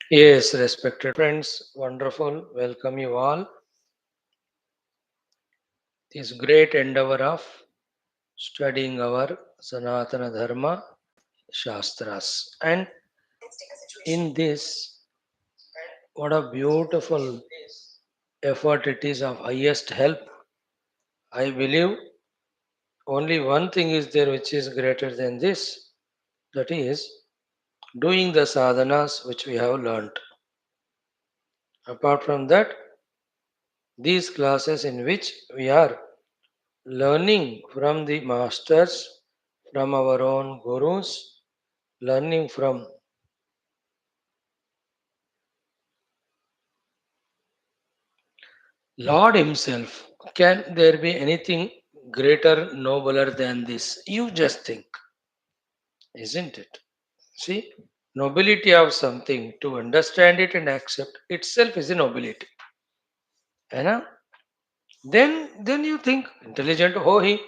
Yes, respected friends, wonderful. Welcome you all. This great endeavor of studying our Sanatana Dharma Shastras. And in this, what a beautiful effort it is of highest help. I believe only one thing is there which is greater than this. That is doing the sadhanas which we have learnt. Apart from that, these classes in which we are learning from the masters, from our own gurus, learning from Lord Himself. Can there be anything greater, nobler than this? You just think, isn't it? See, nobility of something, to understand it and accept itself is a nobility. You know? Then you think, intelligent, oh, he,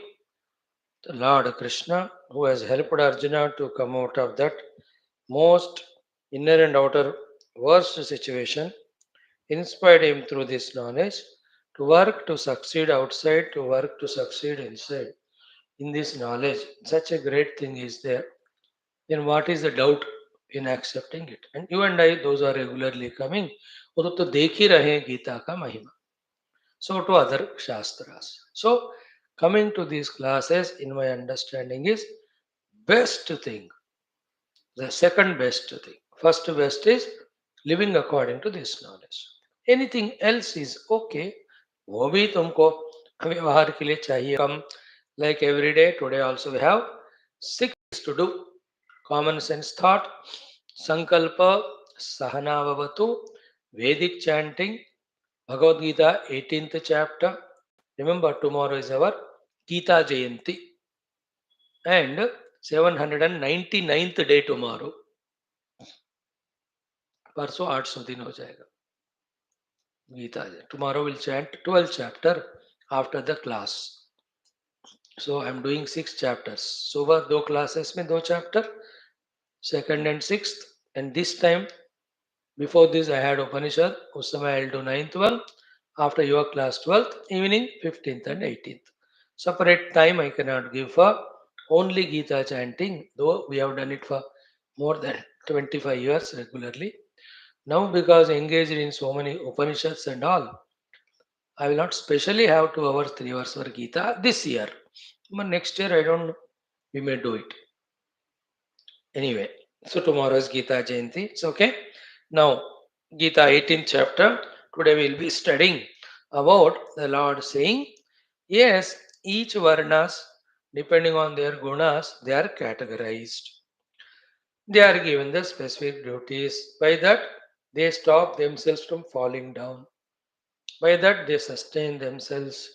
the Lord Krishna, who has helped Arjuna to come out of that most inner and outer worst situation, inspired him through this knowledge to work to succeed outside, to work to succeed inside. In this knowledge, such a great thing is there. Then what is the doubt in accepting it? And you and I, those are regularly coming, वो तो देख ही रहे हैं गीता का महिमा. So to other shastras. So coming to these classes, in my understanding, is best thing. The second best thing. First best is living according to this knowledge. Anything else is okay. वो भी तुमको व्यवहार के लिए चाहिए कम. Like every day, today also we have 6 to do. Common sense thought, sankalpa, sahanavavatu, Vedic chanting, Bhagavad Gita 18th chapter. Remember, tomorrow is our Gita Jayanti and 799th day tomorrow. परसों 800 दिन हो जाएगा Gita. Tomorrow we'll chant 12th chapter after the class. So I'm doing 6 chapters. सुबह 2 classes में 2 chapter, second and sixth. And this time, before this I had Upanishad. उस समय I'll do 9th one. After your class 12th, evening 15th and 18th. Separate time I cannot give for only Gita chanting, though we have done it for more than 25 years regularly. Now, because engaged in so many Upanishads and all, I will not specially have 2 hours, 3 hours for Gita this year. But next year, I don't know. We may do it. Anyway, so tomorrow is Gita Jayanti. It's okay. Now, Gita 18th chapter. Today we will be studying about the Lord saying, yes, each Varnas, depending on their gunas, they are categorized. They are given the specific duties. By that, they stop themselves from falling down. By that, they sustain themselves.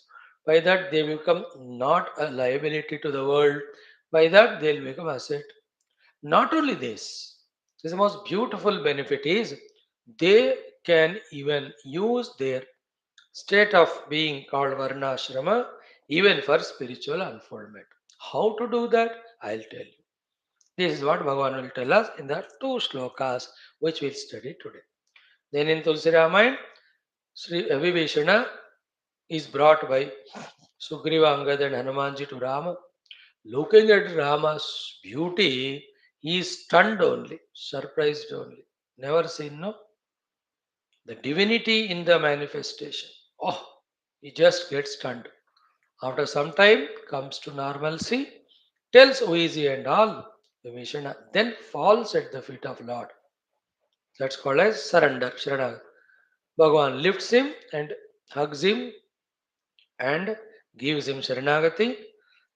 By that, they become not a liability to the world. By that, they'll become asset. Not only this, the most beautiful benefit is they can even use their state of being called Varnashrama even for spiritual unfoldment. How to do that? I'll tell you. This is what Bhagavan will tell us in the 2 shlokas which we'll study today. Then in Tulsi Ramayana, Sri Vibhishana is brought by Sugriva, Angad and Hanumanji to Rama. Looking at Rama's beauty, he is stunned only, surprised only. Never seen, no? The divinity in the manifestation. Oh, he just gets stunned. After some time, comes to normalcy, tells who is he and all. Vibhishana then falls at the feet of Lord. That's called as surrender, Sharanagati. Bhagavan lifts him and hugs him and gives him Sharanagati.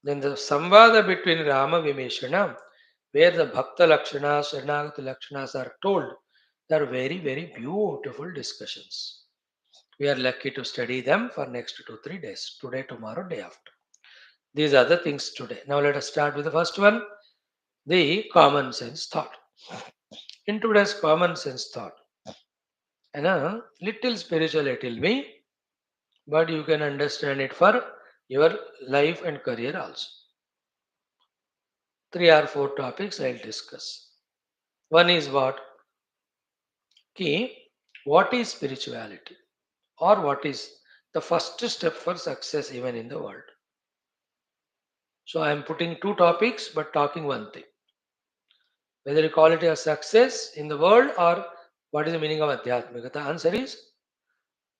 Then the samvada between Rama and Vibhishana, where the Bhakta Lakshanas, Sharanagati Lakshanas are told, they are very, very beautiful discussions. We are lucky to study them for next 2-3 days. Today, tomorrow, day after. These are the things today. Now let us start with the first one, the common sense thought. In today's common sense thought, and a little spiritual it will be, but you can understand it for your life and career also. Three or four topics I'll discuss. One is what? Key, what is spirituality? Or what is the first step for success even in the world? So I am putting two topics but talking one thing. Whether you call it a success in the world or what is the meaning of Adhyatmika? The answer is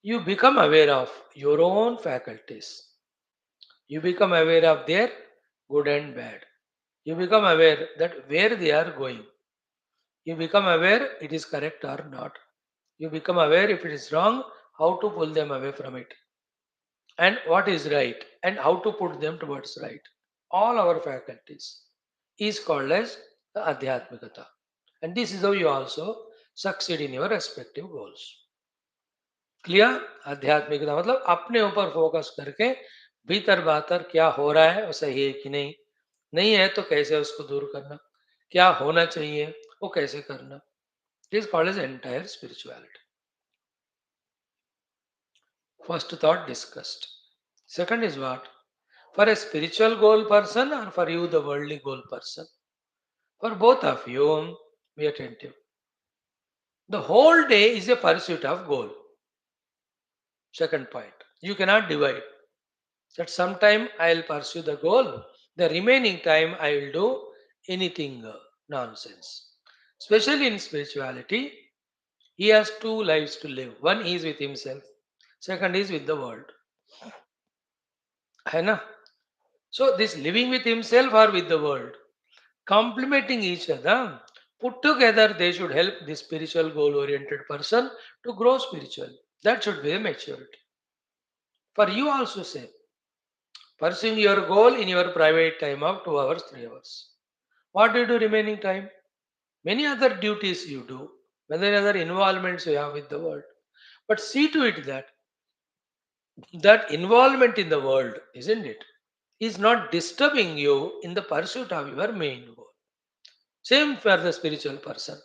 you become aware of your own faculties. You become aware of their good and bad. You become aware that where they are going. You become aware it is correct or not. You become aware if it is wrong, how to pull them away from it. And what is right and how to put them towards right. All our faculties is called as the Adhyatmikata. And this is how you also succeed in your respective goals. Clear आध्यात्मिकता मतलब अपने ऊपर focus करके भीतर बातर क्या हो रहा है वो सही है कि नहीं नहीं है तो कैसे उसको दूर करना क्या होना चाहिए वो कैसे करना this called as entire spirituality first thought discussed second is what for a spiritual goal person or for you the worldly goal person for both of you be attentive the whole day is a pursuit of goal second point you cannot divide that sometime I'll pursue the goal. The remaining time I will do anything nonsense. Especially in spirituality, he has two lives to live. One is with himself, second is with the world. है ना? So this living with himself or with the world, complementing each other, put together they should help the spiritual goal-oriented person to grow spiritually. That should be a maturity. For you also same. Pursuing your goal in your private time of 2 hours, 3 hours. What do you do remaining time? Many other duties you do, many other involvements you have with the world. But see to it that that involvement in the world, isn't it, is not disturbing you in the pursuit of your main goal. Same for the spiritual person.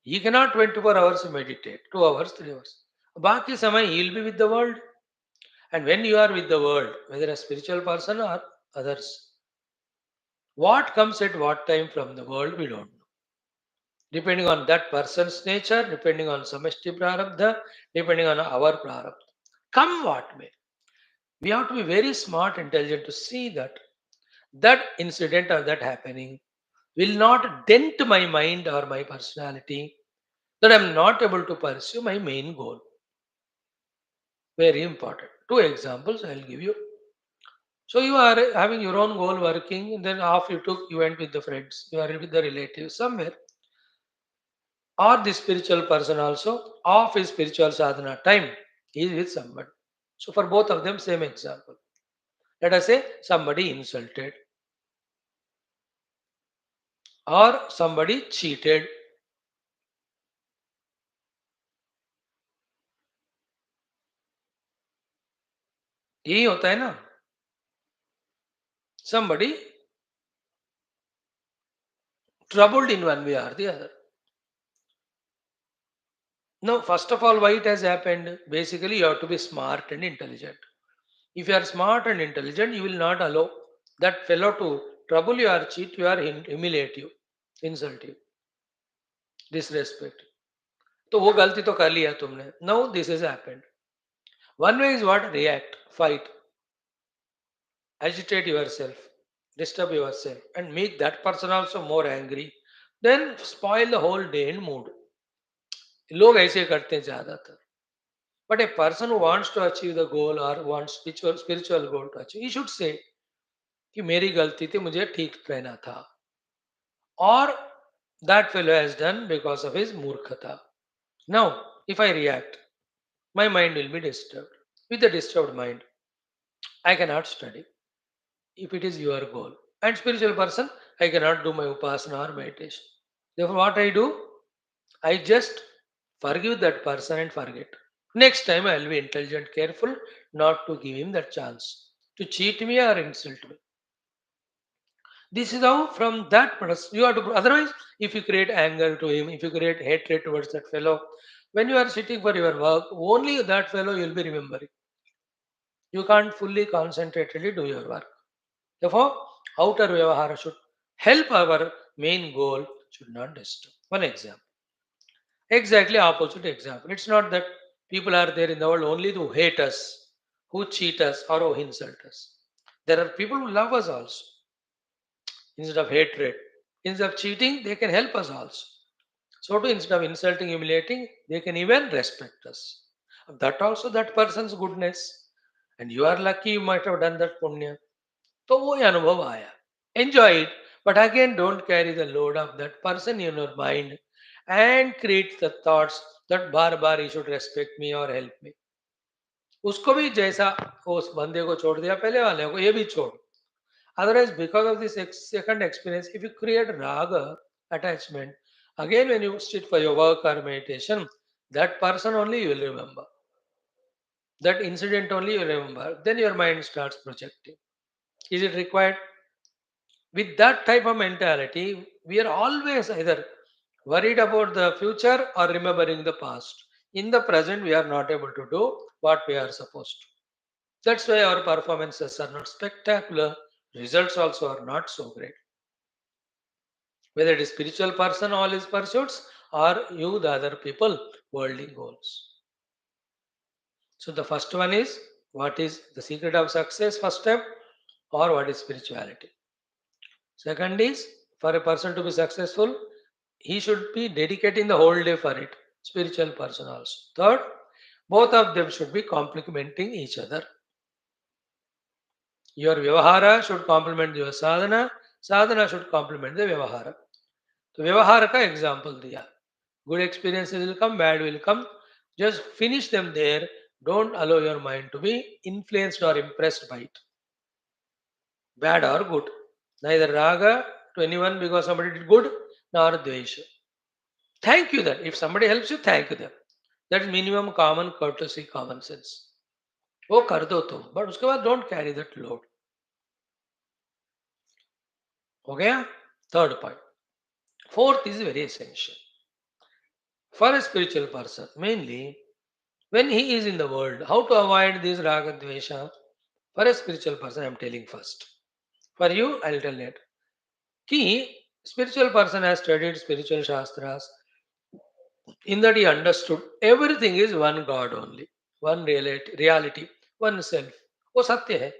He cannot 24 hours meditate, 2 hours, 3 hours. Baki samay he will be with the world. And when you are with the world, whether a spiritual person or others, what comes at what time from the world, we don't know. Depending on that person's nature, depending on samashti prarabdha, depending on our prarabdha. Come what may. We have to be very smart, intelligent to see that that incident or that happening will not dent my mind or my personality, that I am not able to pursue my main goal. Very important. Two examples I will give you. So you are having your own goal working, and then half you took, you went with the friends, you are with the relatives somewhere. Or the spiritual person also, of his spiritual sadhana time, he is with somebody. So for both of them, same example. Let us say somebody insulted or somebody cheated. यही होता है ना somebody troubled in one way or the other. Now, first of all, why it has happened? Basically, you have to be smart and intelligent. If you are smart and intelligent, you will not allow that fellow to trouble you or cheat you or humiliate you, insult you, disrespect. तो वो गलती तो कर लिया तुमने. Now this has happened. One way is what? React, fight, agitate yourself, disturb yourself, and make that person also more angry. Then spoil the whole day and mood. लोग ऐसे करते हैं ज्यादातर. But a person who wants to achieve the goal or wants spiritual goal to achieve, he should say कि मेरी गलती थी मुझे ठीक रहना था. Or that fellow has done because of his murkhata. Now, if I react, my mind will be disturbed. With a disturbed mind, I cannot study if it is your goal. And spiritual person, I cannot do my upasana or meditation. Therefore, what I do, I just forgive that person and forget. Next time, I will be intelligent, careful not to give him that chance to cheat me or insult me. This is how from that person you have to. Otherwise, if you create anger to him, if you create hatred towards that fellow, when you are sitting for your work, only that fellow you will be remembering. You can't fully concentratedly do your work. Therefore, outer vyavahara should help our main goal, should not disturb. One example. Exactly opposite example. It's not that people are there in the world only to hate us, who cheat us, or who insult us. There are people who love us also. Instead of hatred, instead of cheating, they can help us also. So too, instead of insulting, humiliating, they can even respect us. That also that person's goodness. And you are lucky you might have done that punya. तो वो अनुभव आया. Enjoy it, but again don't carry the load of that person in your mind and create the thoughts that bar bar he should respect me or help me. उसको भी जैसा उस बंदे को छोड़ दिया पहले वाले को, ये भी छोड़. Otherwise, because of this second experience, if you create raga attachment, again when you sit for your work or meditation, that person only you will remember. That incident only you remember. Then your mind starts projecting. Is it required? With that type of mentality, we are always either worried about the future or remembering the past. In the present, we are not able to do what we are supposed to. That's why our performances are not spectacular. Results also are not so great. Whether it is spiritual person, all his pursuits, or you, the other people, worldly goals. So the first one is what is the secret of success, first step, or what is spirituality. Second is for a person to be successful, he should be dedicating the whole day for it. Spiritual person also. Third, both of them should be complementing each other. Your vyavahara should complement your sadhana, sadhana should complement the vyavahara. तो व्यवहार का example दिया. Good experiences will come, bad will come. Just finish them there. Don't allow your mind to be influenced or impressed by it. Bad or good. Neither raga to anyone because somebody did good, nor dvesha. Thank you that. If somebody helps you, thank you them. That is minimum common courtesy, common sense. वो कर दो तुम, but उसके बाद don't carry that load. हो गया? Third point. Fourth is very essential. For a spiritual person, mainly when he is in the world, how to avoid this raga dvesha? For a spiritual person, I am telling first. For you, I will tell later. Key spiritual person has studied spiritual shastras. In that he understood everything is one God only, one reality, one self. वो सत्य है.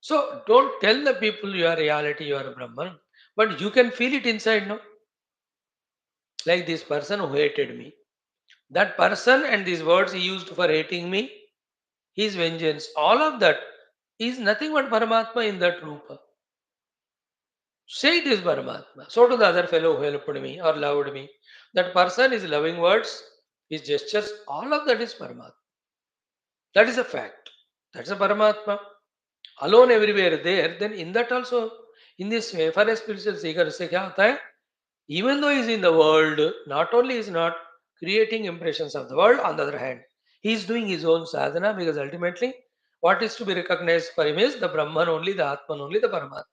So don't tell the people you are reality, you are Brahman, but you can feel it inside, no? Like this person who hated me. That person and these words he used for hating me, his vengeance, all of that is nothing but Paramatma in that Rupa. Say it is Paramatma. So to the other fellow who helped me or loved me. That person is loving words, his gestures, all of that is Paramatma. That is a fact. That's a Paramatma. Alone everywhere there, then in that also, in this way, for a spiritual seeker, से क्या होता है? Even though he is in the world, not only is not creating impressions of the world, on the other hand, he is doing his own sadhana because ultimately what is to be recognized for him is the Brahman only, the Atman only, the Paramatma.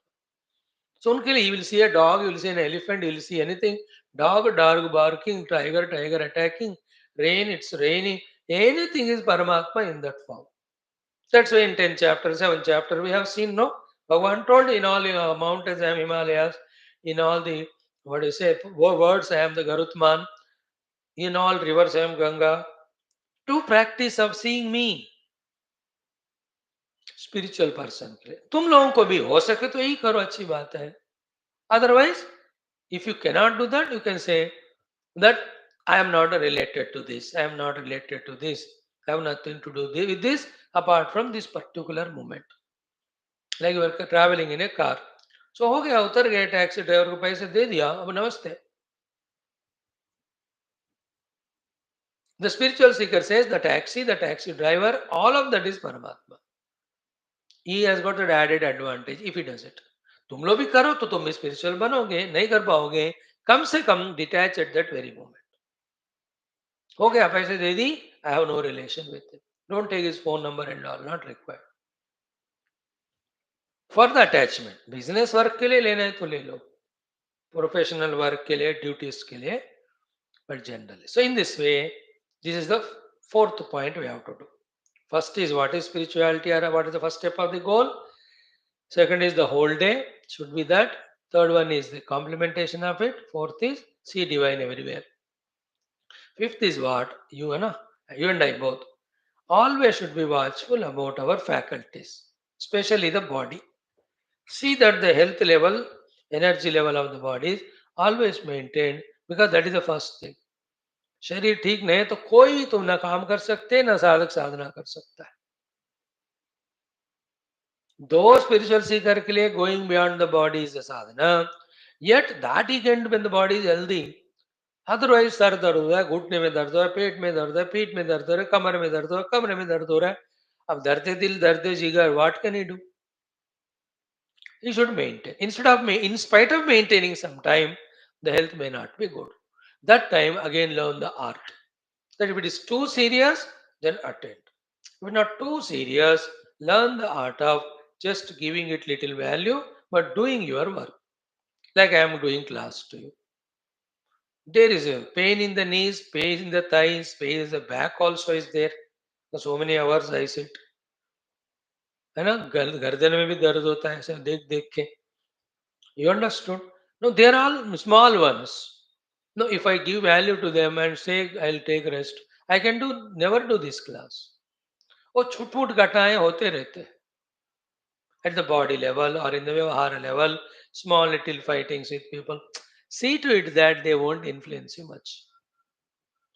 So उनके लिए he will see a dog, he will see an elephant, he will see anything. Dog barking, tiger attacking, rain, it's raining. Anything is Paramatma in that form. That's why in 10 chapter, 7 chapter, we have seen, no? Bhagavan told in all mountains I am Himalayas, in all the, what do you say, words I am the Garutman, in all rivers I am Ganga. To practice of seeing me, spiritual person के लिए. तुम लोगों को भी हो सके तो यही करो, अच्छी बात है. Otherwise, if you cannot do that, you can say that I am not related to this, I am not related to this, I have nothing to do with this apart from this particular moment. Like you are traveling in a car. So हो गया, उतर गए, taxi driver को पैसे दे दिया, अब नमस्ते. The spiritual seeker says the taxi driver, all of that is Paramatma. He has got an added advantage if he does it. तुम लोग भी करो तो तुम भी स्पिरिचुअल बनोगे, नहीं कर पाओगे, कम से कम detach at that very moment. हो गया, पैसे दे दी, I have no relation with him. Don't take his phone number and all, not required. For the attachment, business work के लिए लेना है तो ले लो, प्रोफेशनल वर्क के लिए, ड्यूटीज के लिए, but generally. So in this way, this is the fourth point we have to do. First is what is spirituality or what is the first step of the goal. Second is the whole day. Should be that. Third one is the complementation of it. Fourth is see divine everywhere. Fifth is what? You and I both always should be watchful about our faculties, especially the body. See that the health level, energy level of the body is always maintained because that is the first thing. शरीर ठीक नहीं है तो कोई तुम ना काम कर सकते ना साधक साधना कर सकता है. Though spiritual seeker के लिए going beyond the body is a sadhana, yet that he can do when the body is healthy. Otherwise sir दर्द हो रहा है, घुटने में दर्द हो रहा है, पेट में दर्द है, पीठ में दर्द हो रहा है, कमर में दर्द हो रहा है, कमरे में दर्द हो रहा है. अब दर्द दिल दर्द जिगर, what can he do? He should maintain. In spite of maintaining some time, the health may not be good. That time again learn the art. That if it is too serious, then attend. If not too serious, learn the art of just giving it little value, but doing your work. Like I am doing class to you. There is a pain in the knees, pain in the thighs, pain in the back also is there. For so many hours I sit. है ना, गर्दन में भी दर्द होता है ऐसे देख देख के. You understood? No, they are all small ones. No, if I give value to them and say I'll take rest, I can do never do this class. वो छुटपुट घटनाएं होते रहते हैं. At the body level or in the vyavahara level, small little fightings with people. See to it that they won't influence you much.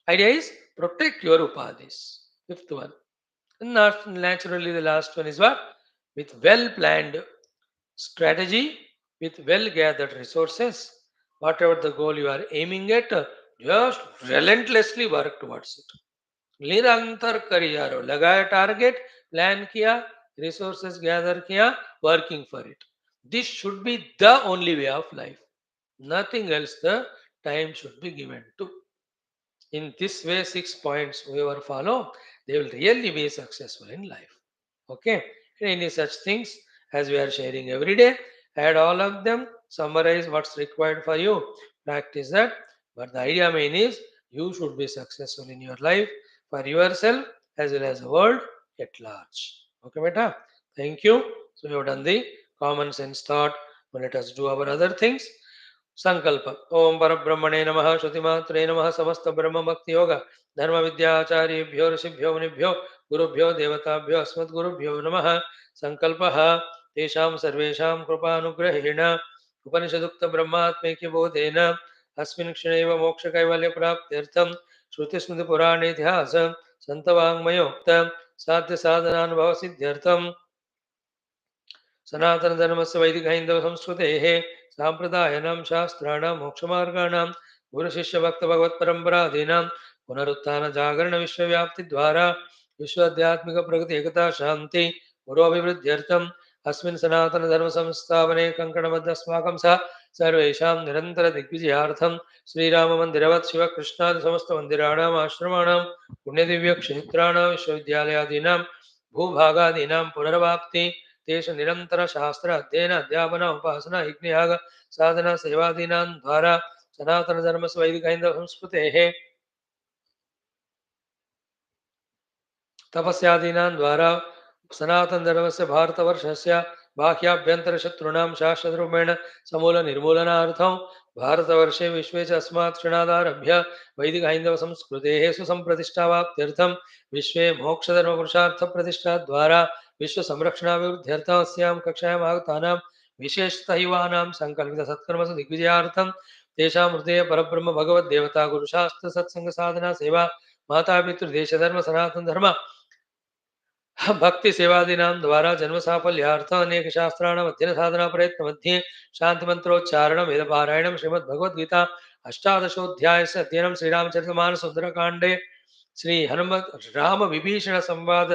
Idea is protect your upadhis. Fifth one. And naturally, the last one is what? With well planned strategy, with well gathered resources, whatever the goal you are aiming at, just relentlessly work towards it. निरंतर करिए रहो, लगाया target, plan किया, resources gather किया, working for it. This should be the only way of life. Nothing else the time should be given to. In this way, 6 points whoever follow, they will really be successful in life. Okay. Any such things as we are sharing every day, add all of them, summarize what's required for you, practice that. But the idea main is you should be successful in your life for yourself as well as the world at large. Okay, beta. Thank you. So you have done the common sense thought. Now let us do our other things. संकल्प. ओम परब्रह्मणे नमः. श्रुतिमात्रे नमः. समस्त ब्रह्म भक्ति योग धर्म विद्याचार्येभ्यो ऋषिभ्यो मुनिभ्यो गुरुभ्यो देवताभ्यो अस्मद्गुरुभ्यो नमः. संकल्पः तेषां सर्वेषां कृपानुग्रहेण उपनिषदुक्त ब्रह्मात्मैक्य बोधेन अस्मिन् क्षणेव मोक्षकैवल्य प्राप्त्यर्थं श्रुतिस्मृतिपुराणेतिहास सन्तवाङ्मयोक्त साध्य साधनानुभव सिद्ध्यर्थं सनातन धर्म से वैदिक हिंदव संस्कृते सांप्रदायनां शास्त्राणां मोक्षमार्गाणां गुरु शिष्य भक्त भगवत परंपरादीनां पुनरुत्थान जागरण विश्वव्याप्ति द्वारा विश्वाध्यात्मिक प्रगति एकता शांति गुरोभिवृद्ध्यर्थम् अस्मिन् सनातन धर्म संस्थापने कंकणबद्ध अस्माकं स सर्वेषां निरंतर दिग्विजयार्थं श्रीराम मंदिरवत् शिव कृष्णादि समस्त मंदिराणाम् आश्रमाणां पुण्यदिव्य क्षेत्राणां विश्वविद्यालयादीनां भूभागादीनां पुनर्वाप्ति तेष निरंतर शास्त्र अध्ययन अध्यापन उपासना यज्ञयाग साधना सेवादीनां द्वारा सनातन धर्म से वैदिक हिंदव संस्कृते तपस्यादीनां द्वारा सनातन धर्म से भारतवर्ष से बाह्याभ्यंतर शत्रुणां शाश्वतरूपेण समूल निर्मूलनार्थं भारतवर्षे विश्वे च अस्मात् क्षणादारभ्य वैदिक हिंदव संस्कृतेः सुसंप्रतिष्ठावाप्त्यर्थं विश्वे मोक्षधर्म पुरुषार्थ प्रतिष्ठा द्वारा विश्व संरक्षणाभिवृद्ध्यर्थं अस्यां कक्षायाम् आगतानां विशेषतः युवानां संकल्पित सत्कर्मसु दिग्विजयार्थं तेषां हृदये परब्रह्म भगवद् देवता गुरुशास्त्र सत्संग साधना सेवा माता पितृ देश धर्म सनातन धर्म भक्ति सेवादीनां द्वारा जन्म साफल्यार्थ अनेक शास्त्राणाम् अध्ययन साधना प्रयत्न मध्ये शांति मंत्रोच्चारणं वेद पारायणं श्रीमद् भगवद्गीता अष्टादशोध्यायस्य अध्ययनं श्रीरामचरितमानस सुंदरकांडे श्री हनुमत राम विभीषण संवाद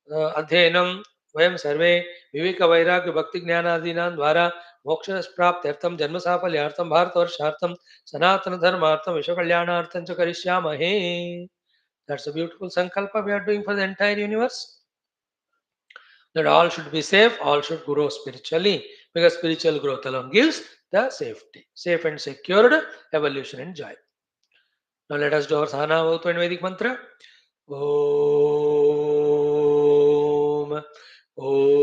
अध्ययनं वयं सर्वे विवेक वैराग्य भक्ति ज्ञानादीनां द्वारा मोक्ष प्राप्त्यर्थं जन्म साफल्यार्थं भारतवर्षार्थं सनातन धर्मार्थं विश्व कल्याणार्थं च करिष्यामहे. That's a beautiful sankalpa we are doing for the entire universe. That all should be safe, all should grow spiritually, because spiritual growth alone gives the safety, safe and secured evolution and joy. Now let us do our Sahana Bhavatu and Vedic mantra. Om Om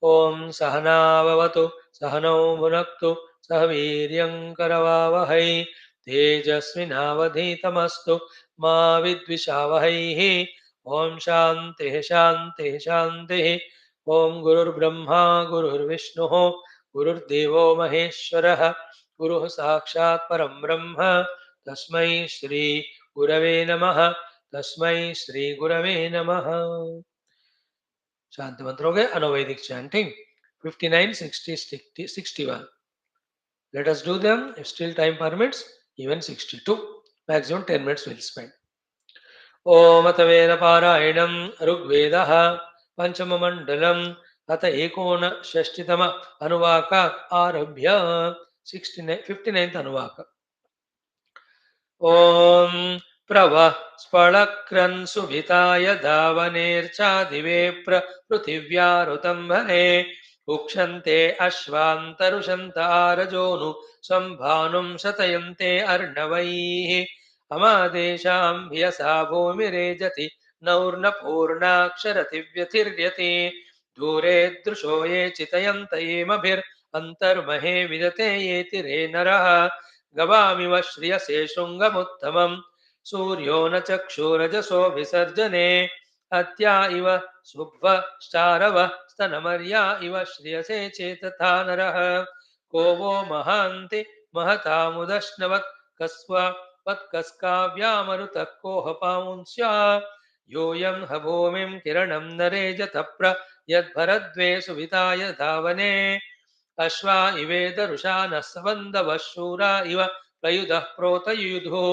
ॐ सहना भवतु सहनौ भुनक्तु सह वीर्यं करवावहै तेजस्विनावधीतमस्तु मा विद्विषावहैः ॐ शान्तिः शान्तिः शान्तिः ॐ गुरुर्ब्रह्मा गुरुर्विष्णुः गुरुर्देवो महेश्वरः गुरुः साक्षात् परं ब्रह्म तस्मै श्री गुरवे नमः तस्मै श्री गुरवे नमः शांति मंत्रों के अनुवैदिक chanting 59, 60, 60, 61. Let us do them if still time permits, even 62. Maximum 10 minutes we'll spend. ओम अथ वेद पारायणं ऋग्वेदः पंचममण्डलम् अथ एकोनषष्टितम अनुवाकात् आरभ्य 59th अनुवाक ॐ प्रवः स्फळक्रन् सुभिताय धावनेर्चादिवे पृथिव्यारुतं भरे उक्षन्ते अश्वान्तरुषन्त आरजोनु सम्भानुं शतयन्ते अर्णवैः अमादेशां भियसा भूमिरेजति नौर्नपूर्णाक्षरति व्यथिर्यति दूरे दृशो ये चितयन्त येमभिरन्तर्महे विदते येति रे नरः गवामिव श्रियसे शृङ्गमुत्तमम् सूर्यो न चक्षुरजसो विसर्जने हत्या इव सुभ्वश्चारव स्तनमर्या इव श्रियसे चेतथा नरः को वो महान्ति महतामुदश्नवत् कस्काव्यामरुतः कोह पामुंस्या योऽयं ह भूमिं किरणं नरे जतप्र यद्भरद्वे सुविताय धावने अश्वा इवेदरुषा नः सवन्दवः शूरा इव प्रयुधः प्रोतयुधो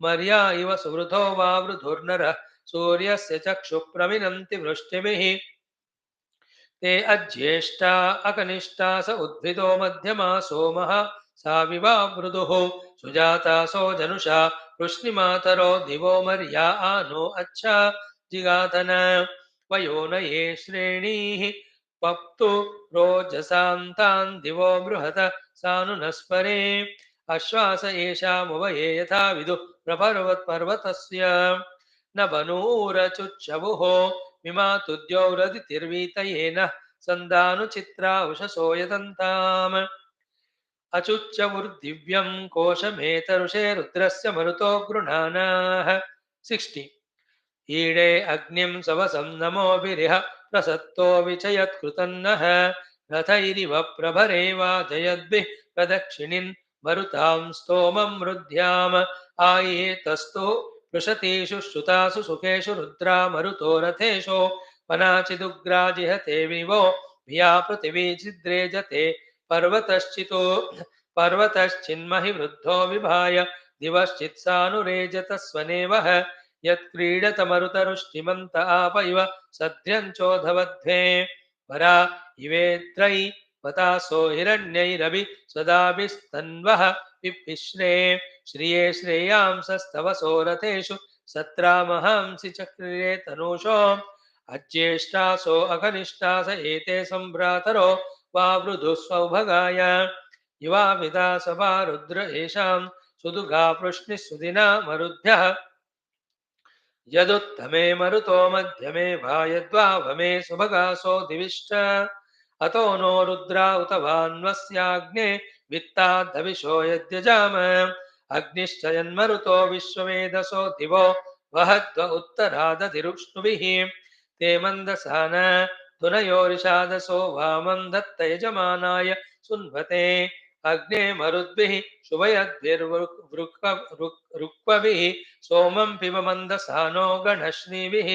मर्या इव सुवृधो वा वृधुर्नरः सूर्यस्य चक्षुप्रमिनन्ति वृष्टिभिः ते अज्येष्टा अकनिष्ठा स उद्भिदो मध्यमा सोमः साविवा वृदुः सुजातासो जनुषा वृष्णिमातरो दिवो मर्या आनो अच्छा जिगातन वयो न ये श्रेणीः पप्तु रोजसान्तान् दिवो बृहत सानुनस्परे अश्वास येषामुभये यथा विदुः प्रपर्वतस्य न बनूरचुच्चवुः मिमातुद्यौरदितिर्वीतयेन सन्दानुचित्रा उषसो यतन्ताम् अचुच्चवुर्दिव्यं कोशमेतरुषे रुद्रस्य मरुतो गृह्णानाः 60 ईडे अग्निं सवसं नमोभिरिह प्रसत्तो विचयत्कृतन्नः रथैरिव प्रभरे वाजयद्भिः प्रदक्षिणिन् मरुतां स्तोमं रुद्ध्याम् आयेतस्तु पृषतीषु श्रुतासु सुखेषु रुद्रा मरुतो रथेषु वनाचिदुग्राजिहते विवो भिया पृथिवी छिद्रेजते पर्वतश्चिन्महि वृद्धो विभाय दिवश्चित्सानुरेजतस्वनेवः यत्क्रीडतमरुतरुष्टिमन्त आप इव सद्यञ्चोधवध्वे परा इवेत्रై वतासो हिरण्यैरभि स्वदाभिस्तन्वः पिप्पिश्रे श्रिये श्रेयांसस्तवसो रथेषु सत्रामहांसि चक्रिरे तनूषो अज्येष्टासो अकनिष्ठास एते सम्भ्रातरो वावृधुः सौभगाय युवा विदा सभा रुद्र येषां सुदुगा पृश्निः सुदिना मरुद्भ्यः यदुत्तमे मरुतो मध्यमे भायद्वावमे सुभगासो दिविष्ट अतो नो रुद्रा उत वान्वस्याग्ने वित्ताद्धविषो यद्यजाम अग्निश्च यन्मरुतो विश्वमेधसो दिवो वहद्व उत्तरादधिरुष्णुभिः ते मन्दसान धुनयोरिषादसो वामं दत्त यजमानाय सुन्वते अग्ने मरुद्भिः शुभयद्भिर्वृक्वभिः सोमं पिब मन्दसानो गणश्निभिः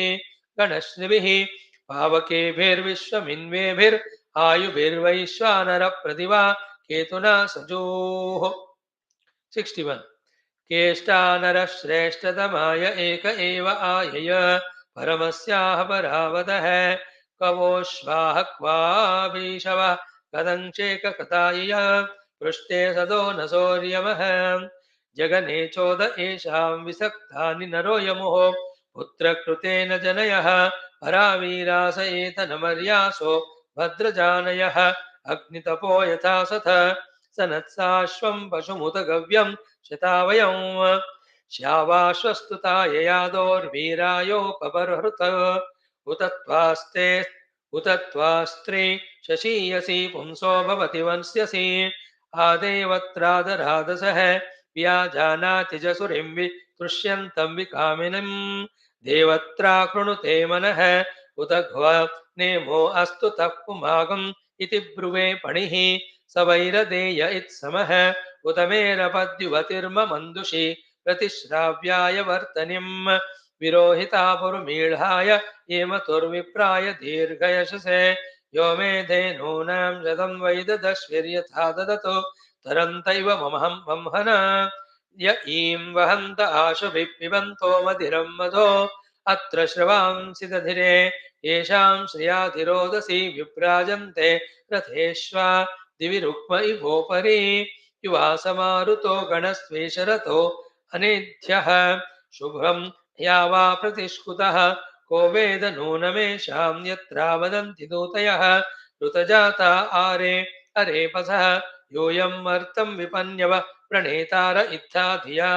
पावकेभिर्विश्वमिन्वेभिर्आयुभिर्वैश्वानरप्रतिभा केतुना सजोः 61 केष्टानरः श्रेष्ठतमाय एक एव आयय परमस्याः परावतः कवोश्वाः क्वाभीषवः कदञ्चेककतायय पृष्ठे सदो न सौर्यमः जगने चोद येषां विसक्तानि नरो यमुः पुत्रकृतेन जनयः परावीरास एतनमर्यासो भद्रजानयः अग्नितपो यथा सथ सनत्साश्वं पशुमुत गव्यं शतावयं श्यावाश्वस्तुता ययादोर्वीरायोपबर्हृत उतत्वास्ते उतत्वास्त्रे शशीयसी पुंसो भवति वंस्यसि आदेवत्रादरादसः व्याजानाति जसुरिं वितृष्यन्तं विकामिनीं देवत्रा कृणुते मनः उदघ्व नेमो अस्तु तः पुमागम् इति ब्रुवे पणिः स वैरदेय इत्समः उतमेरपद्युवतिर्ममन्दुषि प्रतिश्राव्याय वर्तनिम् विरोहिता पुरुमीळ्हाय येमतुर्विप्राय दीर्घयशसे यो मे धेनूनां शतं वै ददश्विर्यथा ददतु तरन्तैव ममहं वंहन य ईं वहन्त आशुभिः पिबन्तो मधिरं मधो अत्र श्रवांसि दधिरे येषां श्रियाधिरोदसी विभ्राजन्ते रथेष्वा दिवि रुक्म इवोपरि युवासमारुतो गणस्त्वेषरतो अनेध्यः शुभ्रं यावा प्रतिष्कुतः को वेद नूनमेषां यत्रा वदन्ति दूतयः ऋतजाता आरे अरेपसः यूयम् अर्तं विपन्यव प्रणेतार इत्था धिया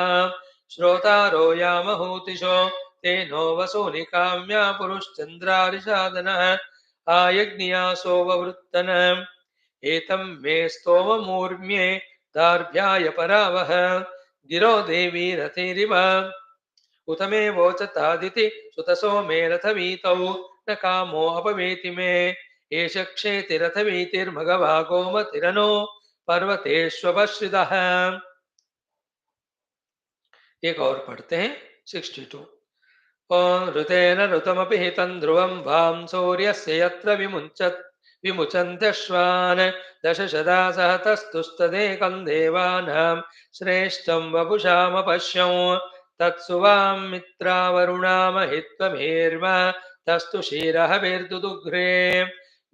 श्रोतारो यामहूतिशो तेनो वसूनि काम्या पुरुश्चन्द्रारिषादनः आयज्ञियासो ववृत्तन एतं मे स्तोममूर्म्ये दार्भ्याय परावह गिरो देवी रथिरिव उत मे वोचतादिति सुतसो मे रथवीतौ न कामो अपवेति मे एष क्षेति रथवीतिर्मघवा गोमतिरनो पर्वतेष्वपश्रितः। एक और पढ़ते हैं 62। ऋतेन ऋतमपि हितं ध्रुवं वां सूर्यस्य यत्र विमुचन्त्यश्वान् दशशदा सह तस्तुस्तदेकं देवानां श्रेष्ठं वपुषामपश्यं तत्सु वां मित्रावरुणामहित्वमेर्मा तस्तु क्षीरहविर्दुदुघ्रे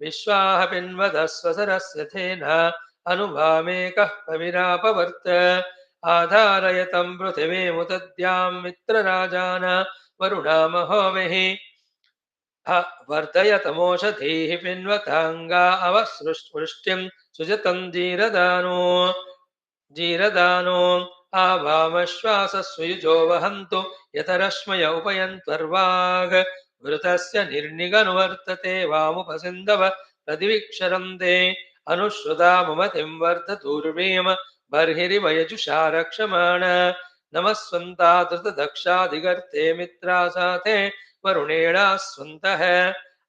विश्वाह पिन्वदस्वसरस्य थेन अनुभामेकः कविरापवर्त आधारयतं पृथिवीमुतद्यां मित्रराजान वरुणामहोभिः वर्धयतमोषधीः पिन्वताङ्गा अवसृष्टिं सुजतं जीरदानो आवामश्वासस्वयुजो वहन्तु यतरश्मय उपयन्त्वर्वाग् वृतस्य निर्निगनुवर्तते वामुपसिन्धव प्रतिवीक्षरन्ते अनुश्रुता ममतिं वर्धतूर्वीम बर्हिरिवयजुषा रक्षमाण नमस्वन्ता धृतदक्षाधिगर्ते मित्रासाते वरुणेणास्वन्तः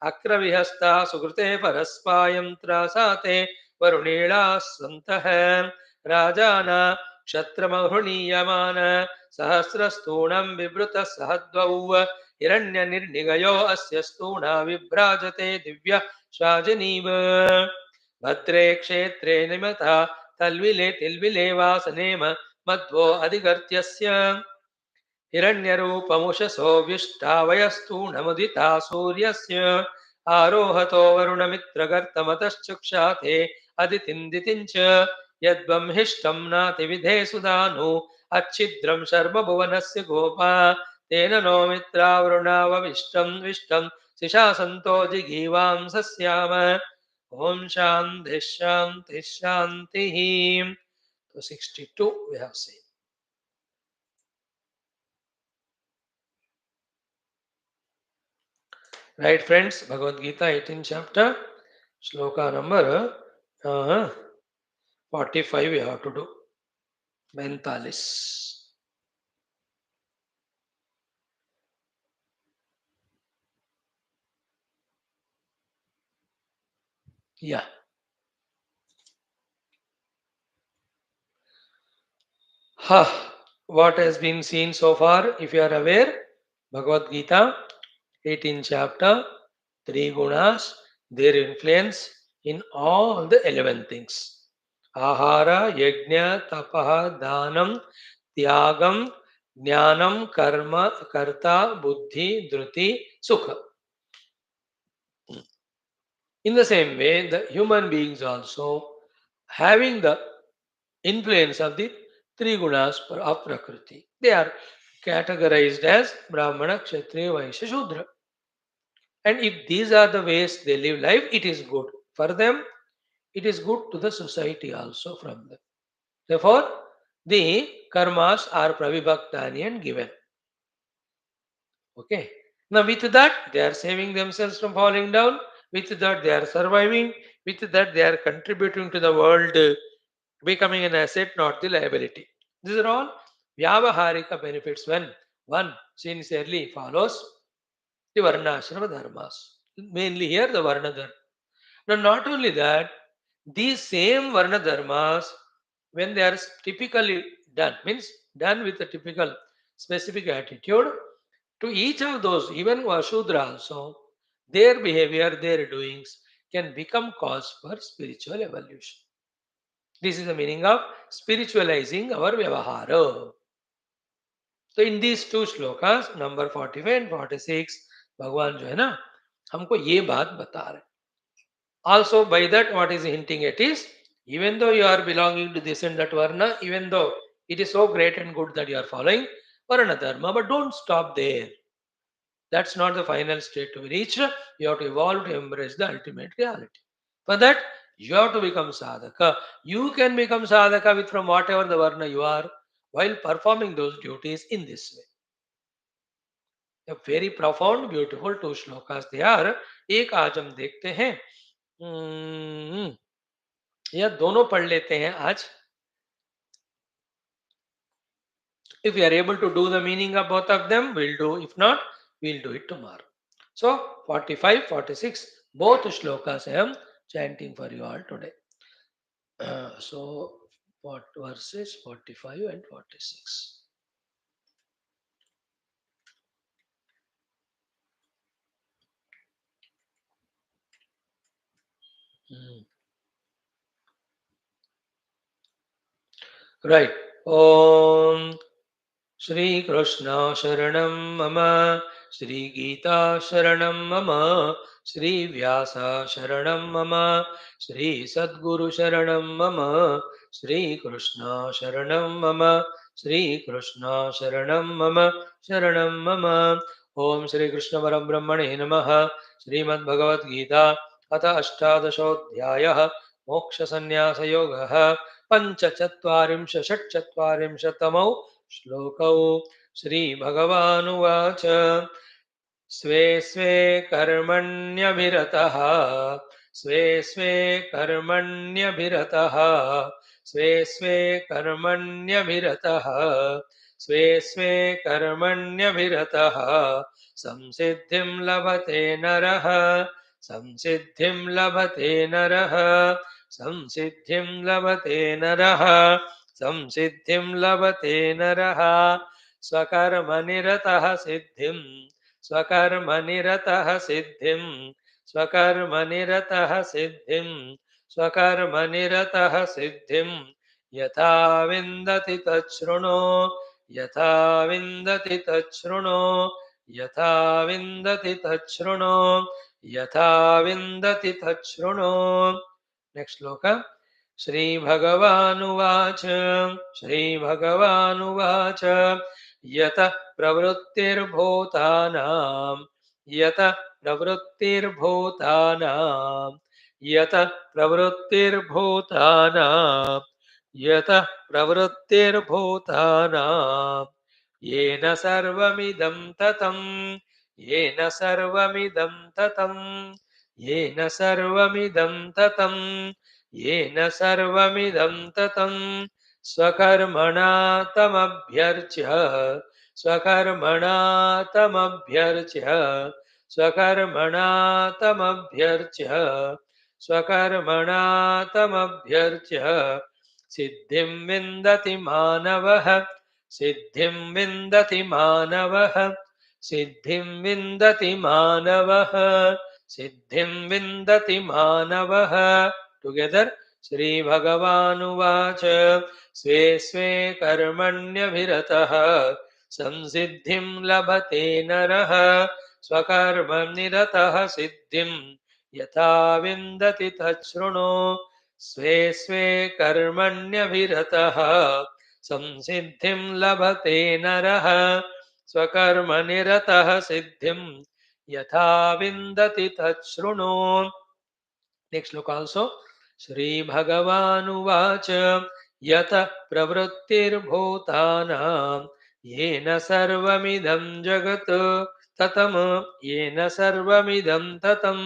अक्रविहस्ता सुकृते परस्पायं त्रासाते वरुणेणास्वन्तः राजाना क्षत्रमहृणीयमान सहस्रस्तूणं बिभृतः सहद्वौ हिरण्यनिर्निगयो अस्य स्तूणा विभ्राजते दिव्य स्वाजनीव भद्रे क्षेत्रे निमता तिल्विले वासनेम मध्वो अधिगर्त्यस्य हिरण्यरूपमुषसो व्युष्टावयस्तूणमुदिता सूर्यस्य आरोहतो वरुणमित्रगर्तमतश्चुक्षाते अदितिन्दितिञ्च यद्ब्रह्मिष्टं नातिविधे सुदानु अच्छिद्रं शर्म भुवनस्य गोपा तेन नो मित्रावरुणावविष्टं विष्टं शिशासन्तो जिघीवां सस्याम ओम शांति शांति शांति। तो 62 we have seen. Right friends, Bhagavad Gita 18th chapter, shloka number 45 we have to do. 45. Yeah. What has been seen so far, if you are aware, Bhagavad Gita 18th chapter, 3 gunas, their influence in all the 11 things. Ahara, yajna, tapaha, dhanam, tyagam, jnanam, karma, karta, buddhi, dhruti, sukha. In the same way, the human beings also having the influence of the three gunas of Prakriti. They are categorized as Brahmana, Kshatriya, Vaishya, Shudra. And if these are the ways they live life, it is good for them. It is good to the society also from them. Therefore, the karmas are pravibhaktani and given. Okay. Now with that, they are saving themselves from falling down. With that, they are surviving. With that, they are contributing to the world, becoming an asset, not the liability. These are all vyavaharika benefits when one sincerely follows the varnashrama dharmas. Mainly here, the varna dharma. Now, not only that, these same varna dharmas, when they are typically done, means done with a typical specific attitude, to each of those, even Vashudra also, their behavior, their doings can become cause for spiritual evolution. This is the meaning of spiritualizing our vyavahara. So in these two shlokas, number 45 and 46, भगवान जो है ना हमको ये बात बता रहे. Also, by that, what is hinting at is, even though you are belonging to this and that varna, even though it is so great and good that you are following varna dharma, but don't stop there. That's not the final state to be reached. You have to evolve to embrace the ultimate reality. For that, you have to become sadhaka. You can become sadhaka with from whatever the varna you are while performing those duties in this way. A very profound, beautiful two shlokas they are. एक आज हम देखते हैं. यह दोनों पढ़ लेते हैं आज. If we are able to do the meaning of both of them, we'll do. If not, we'll do it tomorrow. So 45, 46, both shlokas I am chanting for you all today. So what verses 45 and 46. Right. Om Shri Krishna Sharanam Mama, Shri Geetha Sharanam Mama, Shri Vyasa Sharanam Mama, Shri Sadguru Sharanam Mama, Shri Krishna Sharanam Mama, Shri Krishna Sharanam Mama, Sharanam Mama. Om Shri Krishna Parabrahmane Namaha, Srimad Bhagavad Gita, Atha Ashtadashodhyayah, Moksha Sannyasa Yogaha, Panchachatvarimsha Shatchatvarimshatamau श्लोकौ श्रीभगवानुवाच स्वे स्वे कर्मण्यभिरतः स्वे स्वे कर्मण्यभिरतः स्वे स्वे कर्मण्यभिरतः स्वे स्वे कर्मण्यभिरतः संसिद्धिं लभते नरः संसिद्धिं लभते नरः संसिद्धिं लभते नरः संसिद्धिं लभते नरः स्वकर्मनिरतः सिद्धिं स्वकर्मनिरतः सिद्धिं स्वकर्मनिरतः सिद्धिं स्वकर्मनिरतः सिद्धिं यथा विन्दति तच्छृणु यथा विन्दति तच्छृणु यथा विन्दति तच्छृणु यथा विन्दति तच्छृणु. नेक्स्ट श्लोक. श्रीभगवानुवाच श्रीभगवानुवाच यतः प्रवृत्तिर्भूतानां यतः प्रवृत्तिर्भूतानां यतः प्रवृत्तिर्भूतानां यतः प्रवृत्तिर्भूतानां येन सर्वमिदं ततं येन सर्वमिदं ततं येन सर्वमिदं ततं येन सर्वमिदं ततं स्वकर्मणा तमभ्यर्च्य स्वकर्मणा तमभ्यर्च्य स्वकर्मणा तमभ्यर्च्य स्वकर्मणा तमभ्यर्च्य सिद्धिं विन्दति मानवः सिद्धिं विन्दति मानवः सिद्धिं विन्दति मानवः सिद्धिं विन्दति मानवः. टुगेदर. श्री भगवानुवाच स्वे स्वे कर्मण्यभिरतः संसिद्धिं लभते नरः स्वकर्मनिरतः सिद्धिं यथा विन्दति तच्छृणु. स्वे स्वे कर्मण्यभिरतः संसिद्धिं लभते नरः स्वकर्मनिरतः सिद्धिं यथा विन्दति तच्छृणु. Next look also. श्रीभगवानुवाच यतः प्रवृत्तिर्भूतानां येन सर्वमिदं जगत् ततं येन सर्वमिदं ततं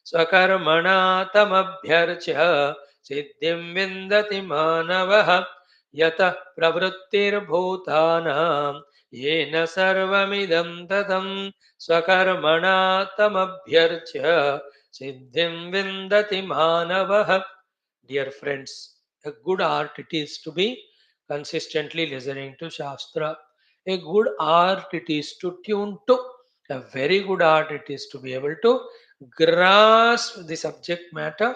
स्वकर्मणा तमभ्यर्च्य सिद्धिं विन्दति मानवः यतः प्रवृत्तिर्भूतानां येन सर्वमिदं ततं स्वकर्मणा तमभ्यर्च्य सिद्धिं विन्दति मानवः. Dear friends, a good art it is to be consistently listening to Shastra. A good art it is to tune to. A very good art it is to be able to grasp the subject matter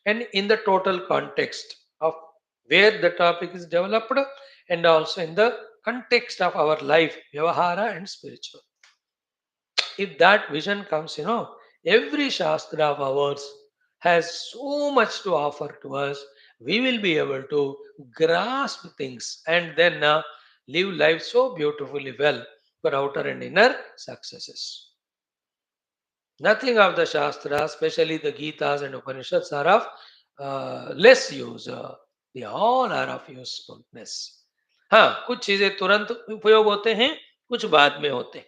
and in the total context of where the topic is developed and also in the context of our life, Vyavahara and spiritual. If that vision comes, every Shastra of ours has so much to offer to us. We will be able to grasp things and then live life so beautifully well for outer and inner successes. Nothing of the Shastra, especially the Gitas and Upanishads, are of less use. They all are of usefulness. हाँ, कुछ चीजें तुरंत उपयोग होते हैं, कुछ बाद में होते हैं.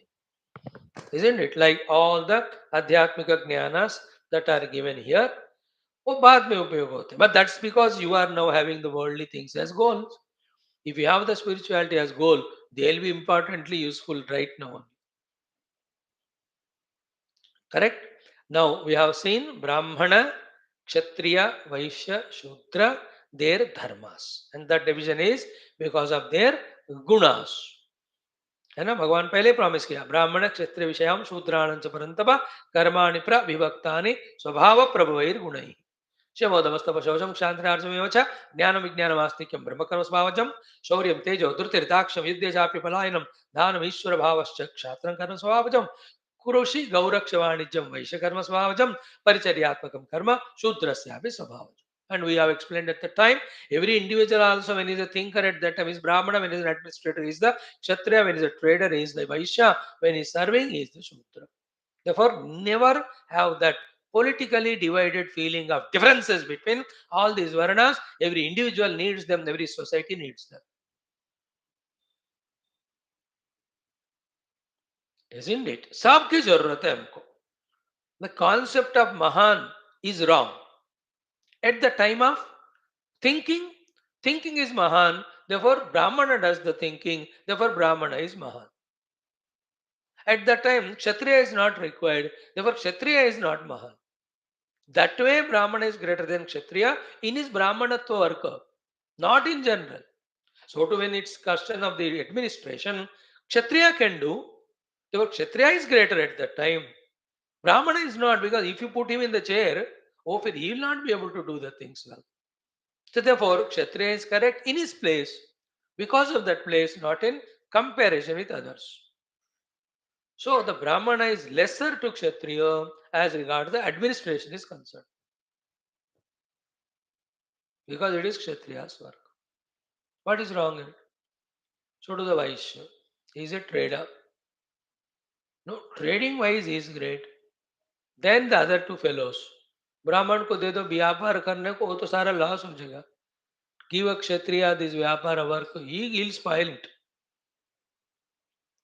Isn't it? Like all the adhyatmika jnanas that are given here, वो बाद में उपयोग होते हैं. But that's because you are now having the worldly things as goals. If you have the spirituality as goal, they'll be importantly useful right now. Correct? Now we have seen Brahmana, Kshatriya, Vaishya, Shudra, their dharmas. And that division is because of their gunas. है ना, भगवान पहले promise किया ब्राह्मण क्षत्रिय विषयाम शूद्राणं च परन्तप कर्माणि प्रविभक्तानि स्वभाव प्रभवैर्गुणैः शमोदमस्तपशोषं क्षान्तिरार्जमेव च ज्ञानं विज्ञानमास्तिक्यं ब्रह्मकर्मस्वभावजं शौर्यं तेजो धृतिर्दाक्ष्यं युद्धे चापि पलायनं दानम् ईश्वरभावश्च क्षात्रं कर्मस्वभावजं कुरुषि गौरक्षवाणिज्यं वैश्यकर्मस्वभावजं परिचर्यात्मकं कर्म शूद्रस्यापि स्वभावजम्. And we have explained at the time, every individual also, when he is a thinker at that time, is Brahmana, when he is an administrator, he is the Kshatriya, when he is a trader, he is the Vaishya, when he is serving, he is the Shudra. Therefore, never have that politically divided feeling of differences between all these Varanas. Every individual needs them, every society needs them. Isn't it? सबकी जरूरत है हमको. The concept of Mahan is wrong. At the time of thinking, thinking is Mahan, therefore Brahmana does the thinking, therefore Brahmana is Mahan. At that time, Kshatriya is not required, therefore Kshatriya is not Mahan. That way, Brahmana is greater than Kshatriya in his Brahmanatva work, not in general. So, to when it's question of the administration, Kshatriya can do, therefore Kshatriya is greater at that time. Brahmana is not, because if you put him in the chair, he will not be able to do the things well. So therefore, Kshatriya is correct in his place, because of that place, not in comparison with others. So the Brahmana is lesser to Kshatriya as regards the administration is concerned, because it is Kshatriya's work. What is wrong in it? So to the Vaishya, he is a trader. No, trading wise he is great. Then the other two fellows, ब्राह्मण को दे दो व्यापार करने को, वो तो सारा loss हो जाएगा. Give a Kshatriya this vyapara work, he'll spoil it.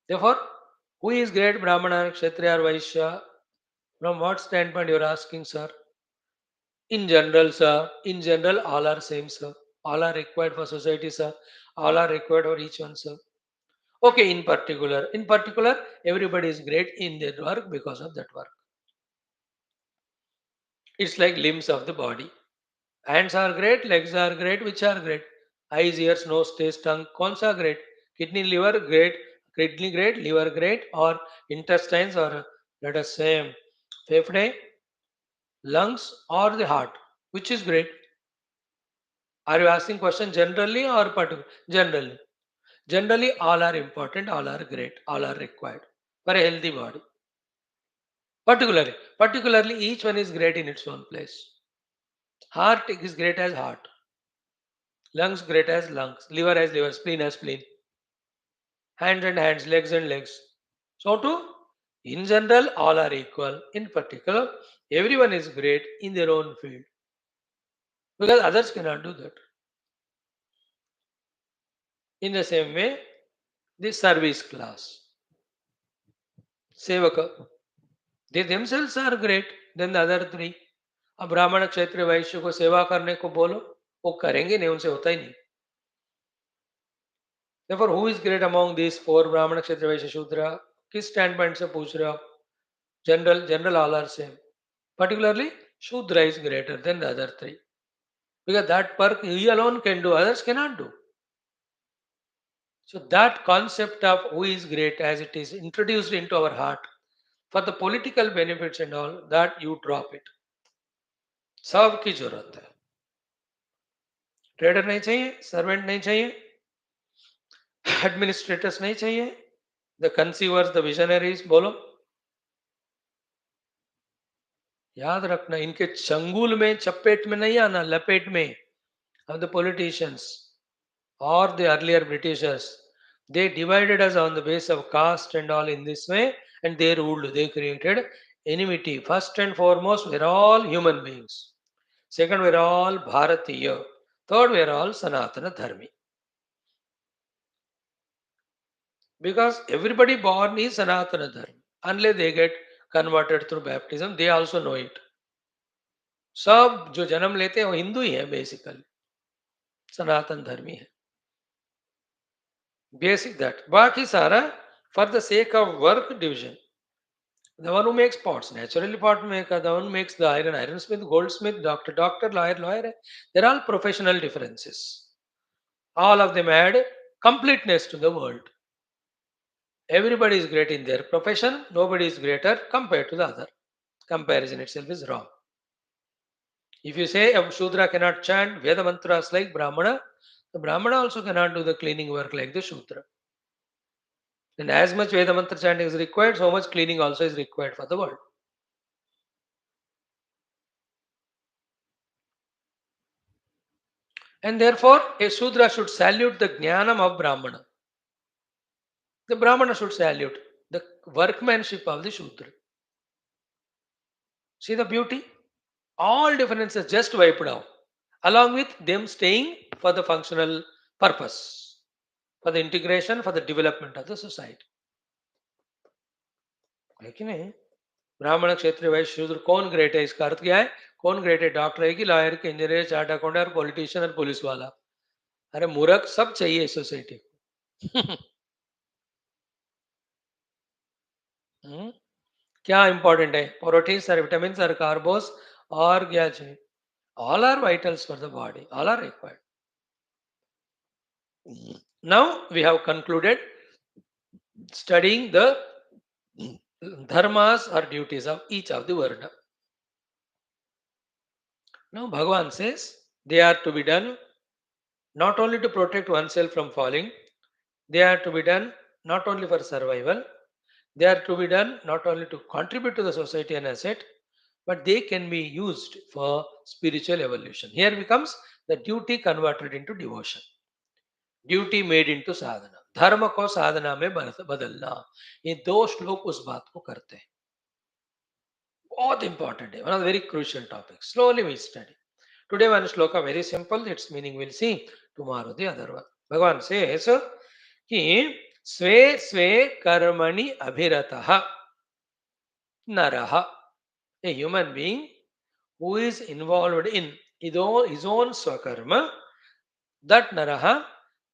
Therefore, who is great, Brahmana, Kshatriya or Vaishya? From what standpoint you are asking, sir? In general, sir. In general, all are same, sir. All are required for society, sir. All are required for each one, sir. Okay, in particular, everybody is great in their work because of that work. It's like limbs of the body. Hands are great, legs are great, which are great? Eyes, ears, nose, taste, tongue, cons are great. Kidney, liver, great. Kidney, great. Liver, great. Or intestines, or let us say, फेफड़े, lungs, or the heart. Which is great? Are you asking question generally or particular? Generally. Generally, all are important, all are great, all are required for a healthy body. Particularly, each one is great in its own place. Heart is great as heart. Lungs great as lungs. Liver as liver. Spleen as spleen. Hands and hands. Legs and legs. So too, in general, all are equal. In particular, everyone is great in their own field. Because others cannot do that. In the same way, the service class, Sevaka, they themselves are great than the other three. अब ब्राह्मण क्षत्रिय वैश्य को सेवा करने को बोलो, वो करेंगे नहीं, उनसे होता ही नहीं. Therefore, who is great among these four, ब्राह्मण क्षत्रिय वैश्य शूद्र? किस स्टैंड पॉइंट से पूछ रहे हो आप? General all are same. Particularly, Shudra is greater than the other three. Because that work he alone can do, others cannot do. So that concept of who is great as it is introduced into our heart for the political benefits and all, that you drop it. सबकी जरूरत है. Trader नहीं चाहिए, servant नहीं चाहिए, administrators नहीं चाहिए, the कंसीवर्स, the visionaries, बोलो. याद रखना, इनके चंगुल में, चपेट में नहीं आना, लपेट में. of the politicians or the earlier Britishers, they divided us on the basis of caste and all in this way, and they ruled. They created enmity. First and foremost, we're all human beings. Second, we're all Bharatiya. Third, we're all Sanatana Dharmi. Because everybody born is Sanatana Dharmi. Unless they get converted through baptism, they also know it. सब जो जन्म लेते हैं वो हिंदू ही है, basically सनातन धर्मी है. Basic that. Baki Sara, for the sake of work division. The one who makes pots, naturally pot maker. The one who makes the iron, ironsmith, goldsmith, doctor, lawyer, lawyer. They're all professional differences. All of them add completeness to the world. Everybody is great in their profession. Nobody is greater compared to the other. Comparison itself is wrong. If you say a Shudra cannot chant Veda mantras like Brahmana, the Brahmana also cannot do the cleaning work like the Shudra. And as much Veda mantra chanting is required, so much cleaning also is required for the world. And therefore, a Shudra should salute the Jnanam of Brahmana. The Brahmana should salute the workmanship of the Shudra. See the beauty? All differences just wiped out, along with them staying for the functional purpose, for the integration, for the development of the society. है कि नहीं? ब्राह्मण क्षेत्रीय वैश्य शूद्र कौन great है? इसका अर्थ क्या है? कौन ग्रेट है? डॉक्टर है कि लॉयर के, इंजीनियर, चार्ट अकाउंटेंट और पॉलिटिशियन और पुलिस वाला? अरे मूर्ख, सब चाहिए सोसाइटी को. क्या इंपॉर्टेंट है? प्रोटीन्स और विटामिन और कार्बोस और क्या चाहिए? All are vitals for the body, all are required. Now we have concluded studying the dharmas or duties of each of the varna. Now Bhagavan says they are to be done not only to protect oneself from falling, they are to be done not only for survival, they are to be done not only to contribute to the society and asset, but they can be used for spiritual evolution. Here becomes the duty converted into devotion, duty made into sadhana, धर्म को साधना में बदलना. ये दो श्लोक उस बात को करते हैं. बहुत इंपॉर्टेंट है, one of the very crucial topic. Slowly we study today one shloka very simple, its meaning will see tomorrow the other one. Bhagavan says कि स्वे स्वे कर्मणि अभिरतः नरः, a human being who is involved in his own swakarma, that naraha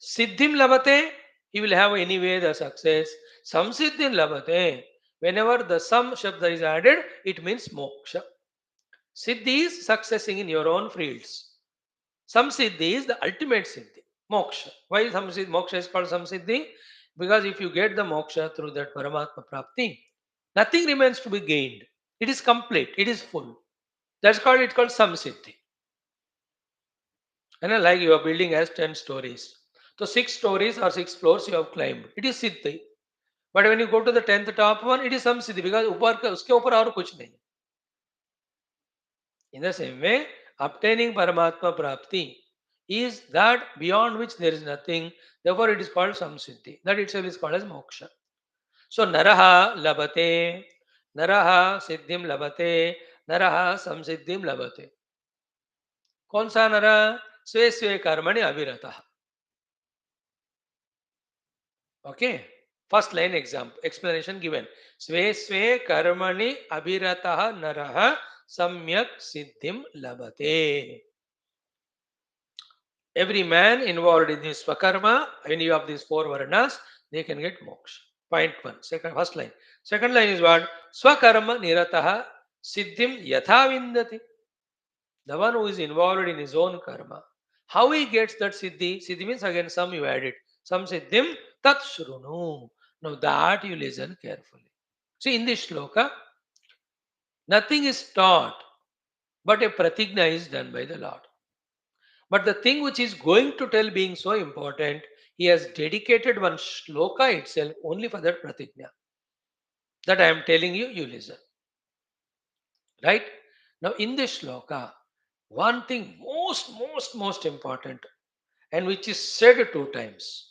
siddhim labate, he will have anyway the success. Samsiddhim labate, whenever the sam shabda is added, it means moksha. Siddhi is successing in your own fields. Samsiddhi is the ultimate siddhi, moksha. Why moksha is called samsiddhi? Because if you get the moksha through that paramatma prapti, nothing remains to be gained. It is complete, it is full. That's called, it's called samsiddhi. And like your building has 10 stories. So 6 stories or 6 floors you have climbed. It is siddhi. But when you go to the 10th top one, it is samsiddhi, because uske upar aur kuch nahi. In the same way, obtaining Paramatma Prapti is that beyond which there is nothing. Therefore, it is called samsiddhi. That itself is called as moksha. So naraha labate, naraha siddhim labate, naraha samsiddhim labate. कौन सा नर? स्वे स्वे कर्मणि अविरतः. Okay. First line example, explanation given. Sve sve karmani abhiratah naraha samyak siddhim labhate. Every man involved in this swakarma, any of these 4 varnas, they can get moksha. Point one. Second, first line. Second line is what? Swakarma nirataha siddhim yatha vindati. The one who is involved in his own karma. How he gets that siddhi? Siddhi means again some you add it. Some siddhim tat shrunu. Now that you listen carefully. See in this shloka, nothing is taught, but a pratigna is done by the Lord. But the thing which is going to tell being so important, he has dedicated one shloka itself only for that pratigna. That I am telling you, you listen. Right? Now in this shloka, one thing most important and which is said 2 times.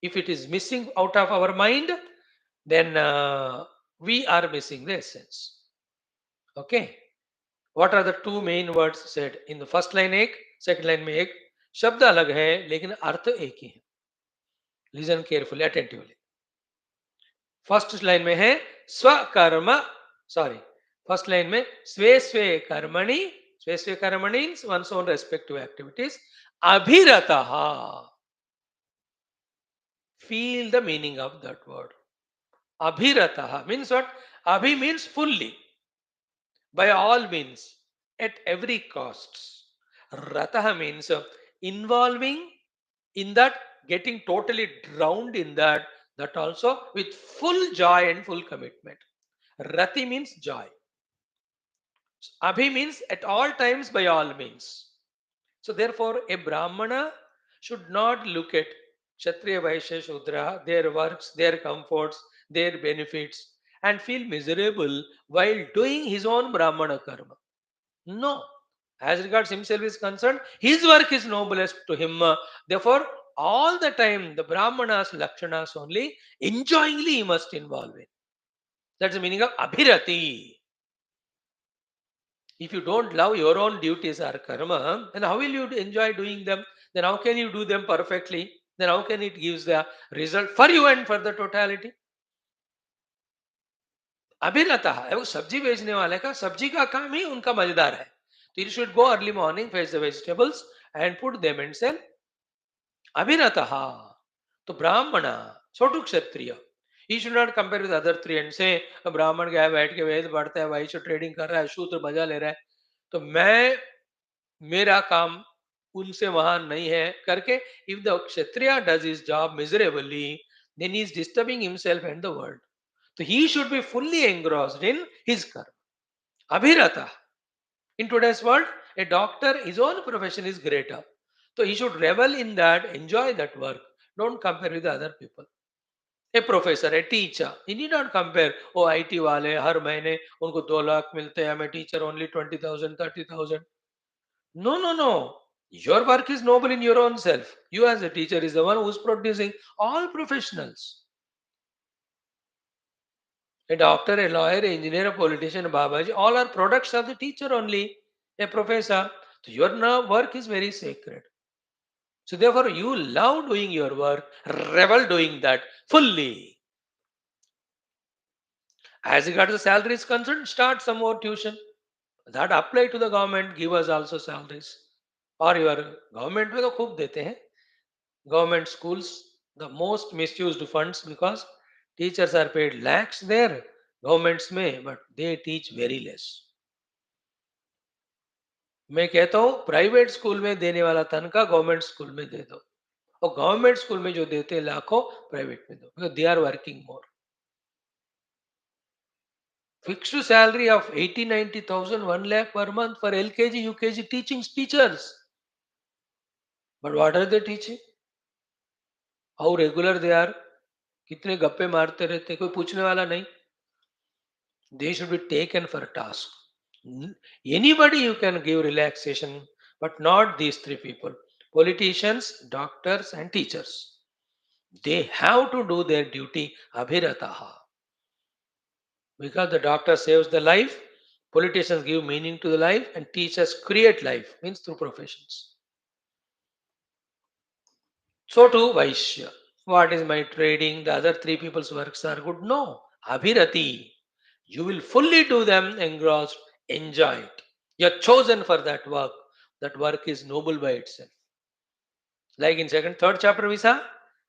If it is missing out of our mind, then we are missing the essence. Okay. What are the 2 main words said in the first line? एक, second line में एक शब्द अलग है लेकिन अर्थ एक ही है. Listen carefully, attentively. First line में है स्वकर्म, सॉरी, फर्स्ट लाइन में स्वे स्वे कर्मणि, स्वे स्वे कर्मणि one's own respective activities, अभिरतः. Feel the meaning of that word. Abhiratah means what? Abhi means fully, by all means, at every cost. Ratah means involving in that, getting totally drowned in that, that also with full joy and full commitment. Rati means joy. Abhi means at all times, by all means. So therefore, a Brahmana should not look at Kshatriya, Vaishya, Shudra, their works, their comforts, their benefits, and feel miserable while doing his own Brahmana karma. No. As regards himself is concerned, his work is noblest to him. Therefore, all the time, the Brahmanas, Lakshanas only, enjoyingly he must involve in. That's the meaning of Abhirati. If you don't love your own duties or karma, then how will you enjoy doing them? Then how can you do them perfectly? Then how can it gives the result for you and for the totality? अभिरता है वो सब्जी बेचने वाले का सब्जी का काम ही उनका मजेदार है. So you should go early morning, fetch the vegetables and put them and sell. अभिरता. तो ब्राह्मण, छोटू क्षत्रिय, he should not compare with other three and say ब्राह्मण क्या है बैठ के वेद पढ़ता है, वैश्य ट्रेडिंग कर रहा है, शूद्र मजा ले रहा है, तो मैं मेरा काम उनसे महान नहीं है करके, if the kshatriya does his job miserably, then he is disturbing himself and the world. So he should be fully engrossed in his karma. Abhirata. In today's world, a doctor, his own profession is greater. So he should revel in that, enjoy that work. Don't compare with the other people. A professor, a teacher, he need not compare. Oh, IT वाले हर महीने उनको 2 लाख मिलते हैं, मैं teacher only 20,000, 30,000. No, no, no. Your work is noble in your own self. You as a teacher is the one who is producing all professionals. A doctor, a lawyer, a engineer, a politician, a Babaji, all are products of the teacher only. A professor. So your work is very sacred. So therefore you love doing your work, revel doing that fully. As regards the salary is concerned, start some more tuition. That apply to the government, give us also salaries. और your government में तो खूब देते हैं. Government schools, the most misused funds because teachers are paid lakhs there, governments में, but they teach very less. मैं कहता हूँ प्राइवेट स्कूल में देने वाला तनख्वाह गवर्नमेंट स्कूल में दे दो, और गवर्नमेंट स्कूल में जो देते हैं लाखों प्राइवेट में दो, because they are working more. Fixed salary of 80-90,000, 1 lakh per month for LKG, UKG teaching teachers. But what are they teaching? How regular they are? कितने गप्पे मारते रहते, कोई पूछने वाला नहीं. They should be taken for a task. Anybody you can give relaxation, but not these 3 people. Politicians, doctors, and teachers. They have to do their duty abhirataha. Because the doctor saves the life, politicians give meaning to the life, and teachers create life, means through professions. So too Vaishya. What is my trading? The other three people's works are good. No. Abhirati. You will fully do them, engrossed, enjoy it. You're chosen for that work. That work is noble by itself. Like in third chapter, we saw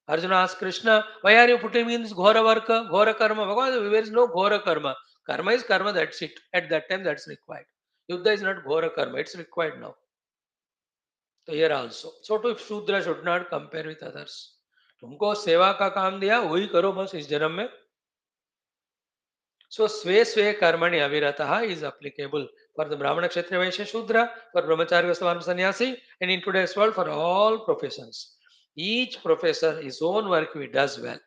Arjuna asked Krishna, why are you putting me in this Ghora work, Ghora karma? Bhagavan, there is no Ghora karma. Karma is karma, that's it. At that time, that's required. Yuddha is not Ghora karma, it's required now. So here also. So to Shudra should not compare with others. तुमको सेवा का काम दिया वही करो बस इस जन्म में. So Sve Sve Karmani Avirataha is applicable for the Brahmana Kshatriya Vaishya Shudra, for Brahmachari Vastavana Sannyasi, and in today's world for all professions. Each professor his own work he does well.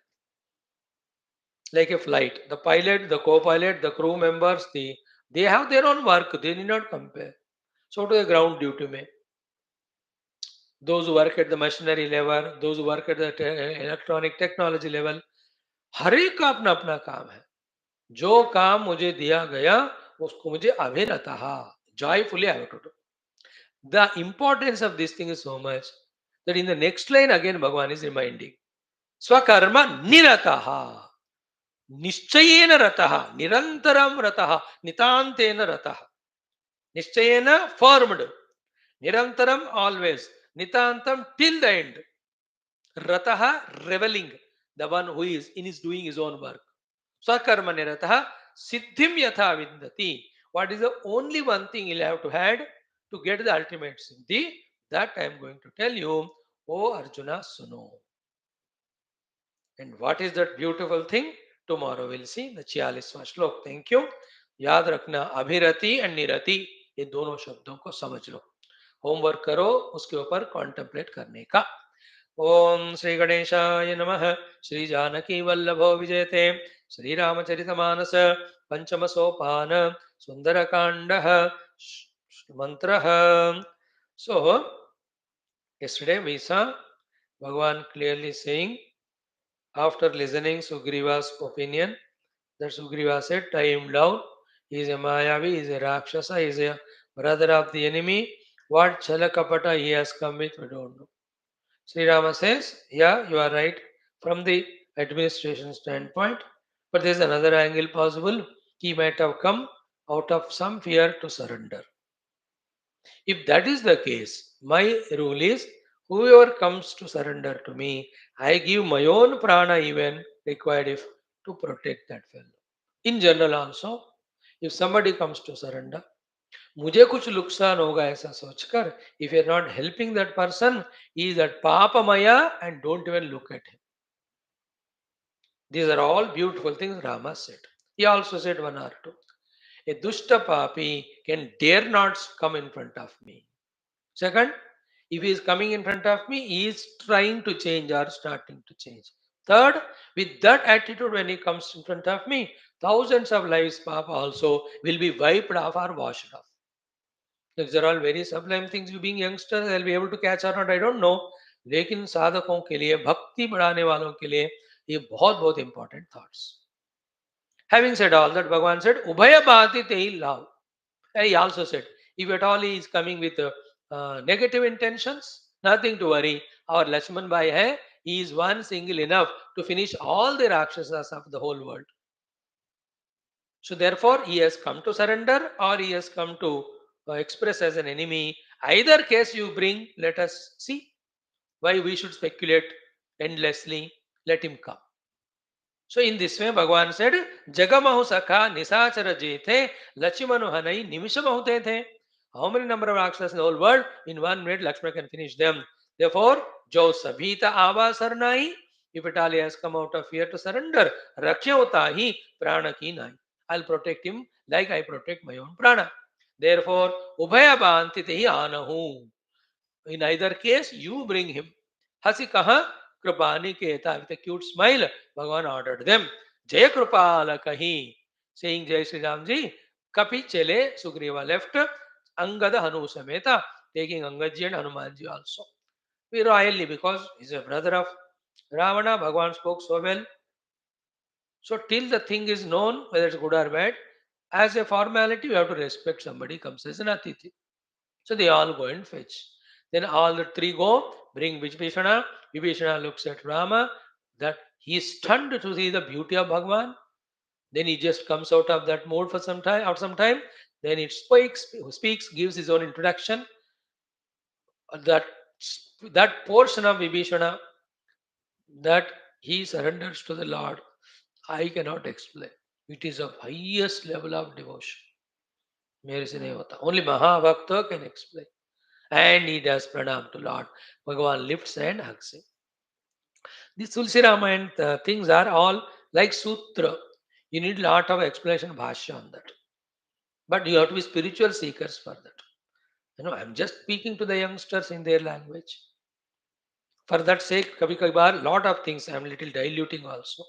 Like a flight, the pilot, the co-pilot, the crew members, they have their own work. They need not compare. So to the ground duty में, those who work at the machinery level, those who work at the electronic technology level, हर एक का अपना अपना काम है. जो काम मुझे दिया गया उसको मुझे अभिरतः joyfully I have to do. The importance of this thing is so much that in the next line again Bhagavan is reminding Swakarma nirataha nischayena rataha nirantaram rataha nitantena rataha. Nischayena formed, nirantaram always, nitantam till the end, rataha reveling, the one who is doing his own work. Swakarma nirataha siddhim yatha vindati. What is the only one thing you'll have to add to get the ultimate siddhi? That I am going to tell you, O Arjuna Suno. And what is that beautiful thing? Tomorrow we'll see the 46वां श्लोक. Thank you. याद रखना अभिरति and निरति ये दोनों शब्दों को समझ लो. Homework करो उसके ऊपर कॉन्टेम्पलेट करने का. ओम श्री गणेशाय नमः. श्री जानकी वल्लभो विजयते. श्री रामचरितमानस पंचम सोपान सुंदरकांड मंत्र. So yesterday we saw Bhagavan clearly saying, after listening Sugriva's opinion, that Sugriva said, tie him down. He is a Mayavi, he is a Rakshasa, he is a brother of the enemy. What Chalakapata he has come with, we don't know. Sri Rama says, yeah, you are right from the administration standpoint, but there is another angle possible. He might have come out of some fear to surrender. If that is the case, my rule is whoever comes to surrender to me, I give my own prana even required if to protect that fellow. In general also, if somebody comes to surrender, मुझे कुछ नुकसान होगा ऐसा सोचकर, if you are not helping that person, he is at papamaya and don't even look at him. These are all beautiful things Rama said. He also said one or two. A dushta papi can dare not come in front of me. Second, if he is coming in front of me, he is trying to change or starting to change. Third, with that attitude, when he comes in front of me, thousands of lives, Papa, also will be wiped off or washed off. These are all very sublime things. You being youngster, they'll be able to catch or not, I don't know. लेकिन साधकों के लिए, भक्ति बढ़ाने वालों के लिए ये बहुत बहुत important thoughts. Having said all that, Bhagavan said, Ubhaya bhati tehi love. And he also said, if at all he is coming with negative intentions, nothing to worry. Our Lakshman Bhai hai, he is one single enough to finish all the Rakshasas of the whole world. So therefore, he has come to surrender or he has come to express as an enemy. Either case you bring, let us see. Why we should speculate endlessly? Let him come. So in this way, Bhagavan said, Jagamahu Sakha Nisachara Jethe Lachimanu Hanai Nimishamahu the. How many number of Rakshasas in the whole world? In 1 minute, Lakshmana can finish them. Therefore, Jo Sabhita Ava Sarnai, if Italy has come out of fear to surrender, Rakhyauta hi Prana ki nai. I'll protect him like I protect my own prana. Therefore, Ubhaya Bhantite hi anahu. In either case, you bring him. Hasi kaha kripani keta. With a cute smile, Bhagavan ordered them. Jaya kripala kahi. Saying Jai Sri Ramji, Kapi chele, Sugriva left, Angada Hanu Sameta, taking Angaji and Hanumanji also. We royally, because he's a brother of Ravana, Bhagavan spoke so well. So till the thing is known, whether it's good or bad, as a formality, you have to respect somebody comes as an Atithi. So they all go and fetch. Then all the three go, bring Vibhishana. Vibhishana looks at Rama. that he is stunned to see the beauty of Bhagwan. Then he just comes out of that mode for some time, out some time. Then it speaks, gives his own introduction. That that portion of Vibhishana that he surrenders to the Lord, I cannot explain. It is of highest level of devotion. मेरे से नहीं होता. Only Mahavakta can explain. And he does pranam to Lord. Bhagavan lifts and hugs him. These Tulsi Ramayana things are all like sutra. You need a lot of explanation bhashya on that. But you have to be spiritual seekers for that. I'm just speaking to the youngsters in their language. For that sake, kabhi kabhi lot of things I am little diluting also.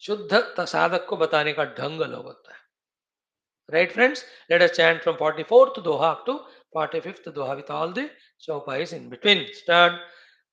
शुद्ध साधक को बताने का ढंग अलग होता है. Right, friends? Let us chant from 44th Doha up to 45th Doha with all the chaupai in between. Start.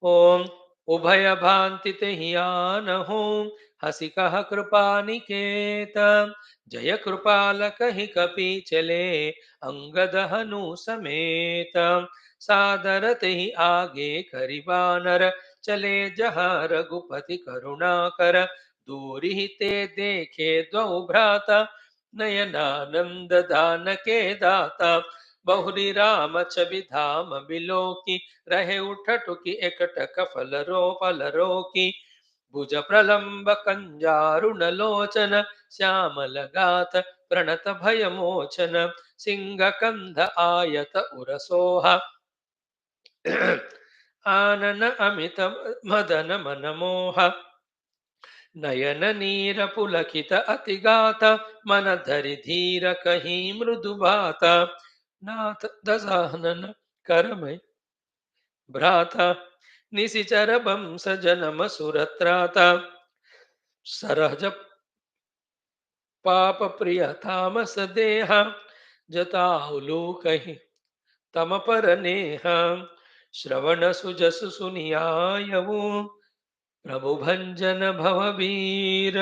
Om Ubhaya Bhanti Tehiyan Hom Hasikaha Kripa Niketa Jaya Kripala Kahi Kapi Chale Angadahanu Sameta Sadarate hi Age Karibanar Chale Jaha Raghupati Karunakara दूरी ही ते देखे द्वौ भ्राता नयनानंद दान के दाता बहुरी राम छवि धाम below की रहे उठटुकी एकटक फल रो की भुज प्रलंब कंजारुण लोचन श्यामल गाथ प्रणत भय मोचन सिंह कंध आयत उरसोहा आनन अमित मदन मनमोह नयन नीर पुलकित अतिगात मन धरि धीर कही मृदु बात नाथ दसानन करमय भ्राता निशिचर बंस जनम सुरत्राता सरज पाप प्रिय तामस देह जताउलू कही तम पर नेह श्रवण सुजस सुनियायऊ प्रभु भंजन भववीर.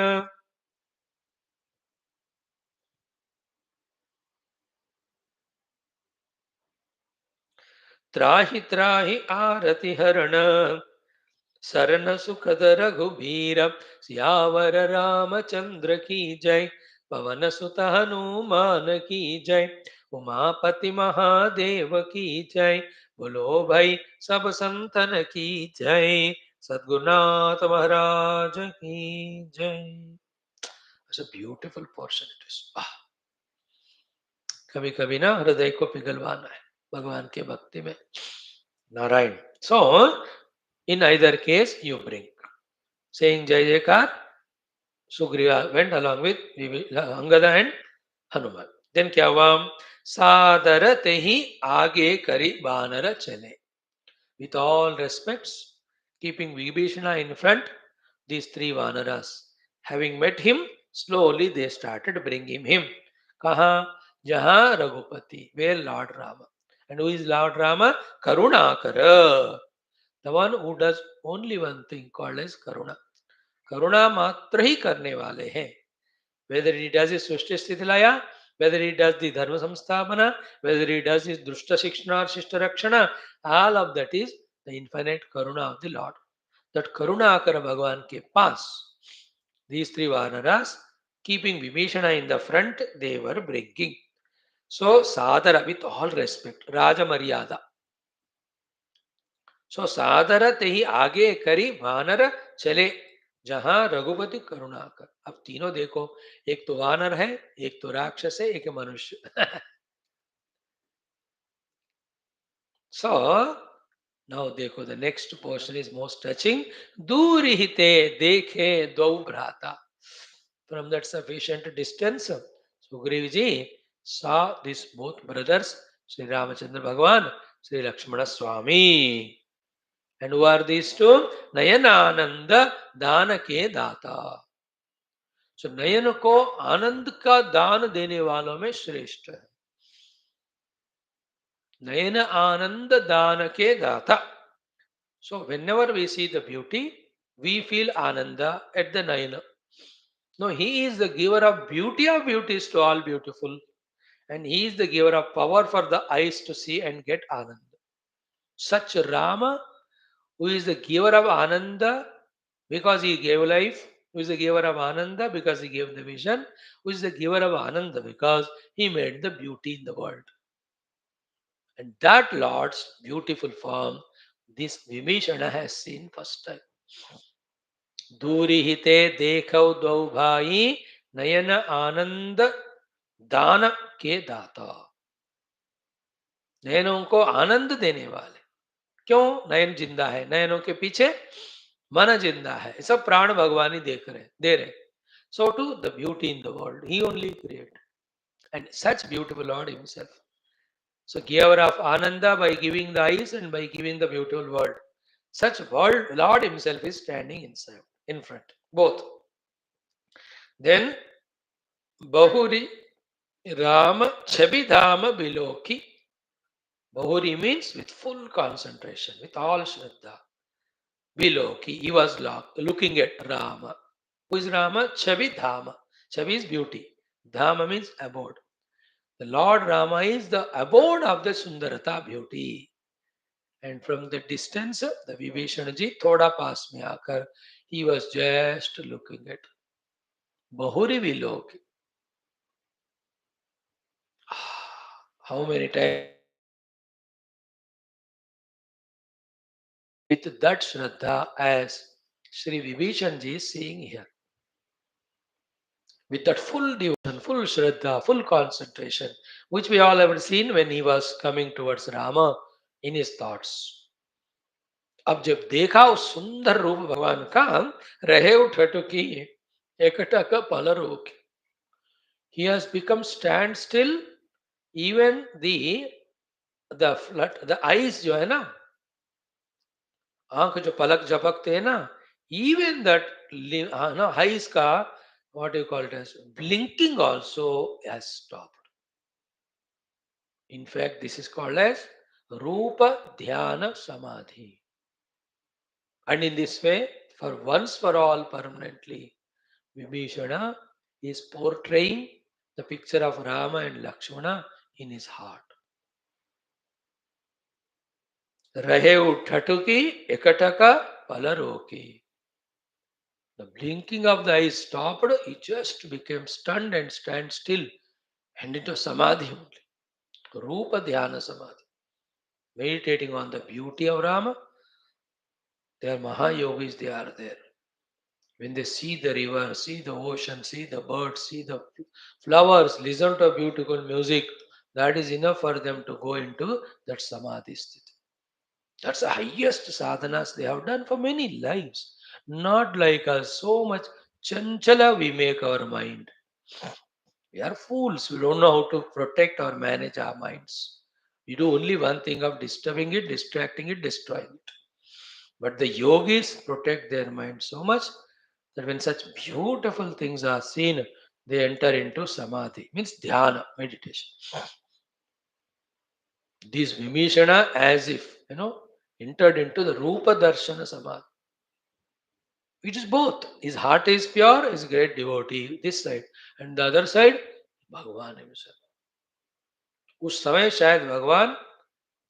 त्राहि त्राहि आरति हरण सरन सुखद रघुबीर सियावर रामचंद्र की जय पवन सुत हनुमान की जय उमापति महादेव की जय बोलो भाई सब संतन की जय सद्गुरुनाथ महाराज की जय. It's a beautiful portion it is. कभी कभी ना हृदय को पिघलवाना है भगवान के भक्ति में. Narayan. So in either case you bring saying Jai Jaikar. Sugriva went along with Angada and Hanuman. Then क्या हुआ? सादरते ही आगे करी बानर चले. With all respects, keeping Vibhishana in front, these three Vanaras, having met him, slowly they started bringing him. Kaha? Jaha Raghupati, where Lord Rama. And who is Lord Rama? Karunakara. The one who does only one thing called as Karuna. करुणा मात्र ही करने वाले हैं. Whether he does his सृष्टि स्थिति लया, whether he does the धर्म संस्थापना, whether he does his दुष्ट शिक्षण और शिष्ट रक्षण, all of that is the infinite karuna of the Lord. That karuna आकर भगवान के पास these three vanaras keeping Vibhishana in the front, they were bringing. So sadara, with all respect, raja maryada. So sadara te ही आगे करी वानर चले जहां रघुपति करुणाकर. अब तीनों देखो, एक तो वानर है, एक तो राक्षस है, एक मनुष्य. So now देखो, the next portion is most touching. दूरी हिते देखे दो भ्राता. From that sufficient distance, Sugriv ji saw these both brothers, Sri Ramachandra Bhagwan, Sri Lakshmana Swami. And who are these two? Nayanananda Dana ke Data. So नयन को आनंद का दान देने वालों में श्रेष्ठ है. नयन आनंद दान के दाता. So whenever we see the beauty, we feel ananda at the nayana. No, he is the giver of beauties to all beautiful, and he is the giver of power for the eyes to see and get ananda. Such Rama, who is the giver of ananda, because he gave life, who is the giver of Ananda because he gave the vision, who is the giver of Ananda because he made the beauty in the world. And that Lord's beautiful form, this Vibhishana has seen first time. दूरिहिते देखौ द्वौ भाई नयन आनंद दान के दाता, नयनों को आनंद देने वाले। क्यों? नयन जिंदा है, नयनों के पीछे मन जिंदा है, सब प्राण भगवान ही देख रहे दे रहे। So to the beauty in the world he only create, and such beautiful lord himself. So giver of Ananda by giving the eyes and by giving the beautiful world. Such world Lord himself is standing inside, in front. Both. Then Bahuri Rama Chabidhama Biloki. Bahuri means with full concentration, with all Shraddha. Biloki, he was looking at Rama. Who is Rama? Chabidhama. Chabi is beauty. Dhama means abode. The Lord Rama is the abode of the Sundarata beauty. And from the distance, the Vibhishana ji thoda paas mein aakar, he was just looking at Bahuri Vilok. How many times with that Shraddha as Sri Vibhishan ji is seeing here. With that full devotion, full Shraddha, full concentration, which we all have seen when he was coming towards Rama in his thoughts. अब जब देखा उस सुंदर रूप भगवान का, रहे उठटुकी एकटक पल रोक. He has become stand still. Even the eyes जो है ना, आंख जो पलक झपकते हैं ना, even that eyes का, what you call it as blinking also has stopped. In fact, this is called as Rupa Dhyana Samadhi. And in this way, for once for all permanently, Vibhishana is portraying the picture of Rama and Lakshmana in his heart. Rahe uthatuki ekataka palaroki. The blinking of the eyes stopped, he just became stunned and stand still and into samadhi only. Rupa Dhyana Samadhi. Meditating on the beauty of Rama. They are Mahayogis, they are there. When they see the river, see the ocean, see the birds, see the flowers, listen to beautiful music, that is enough for them to go into that samadhi sthiti. That's the highest sadhanas they have done for many lives. Not like us, so much chanchala we make our mind. We are fools. We don't know how to protect or manage our minds. We do only one thing of disturbing it, distracting it, destroying it. But the yogis protect their mind so much that when such beautiful things are seen, they enter into samadhi, means dhyana, meditation. This Vimishana, as if, entered into the Rupa Darshana Samadhi. It is both. His heart is pure, is great devotee, this side. And the other side, Bhagavan himself. उस समय शायद भगवान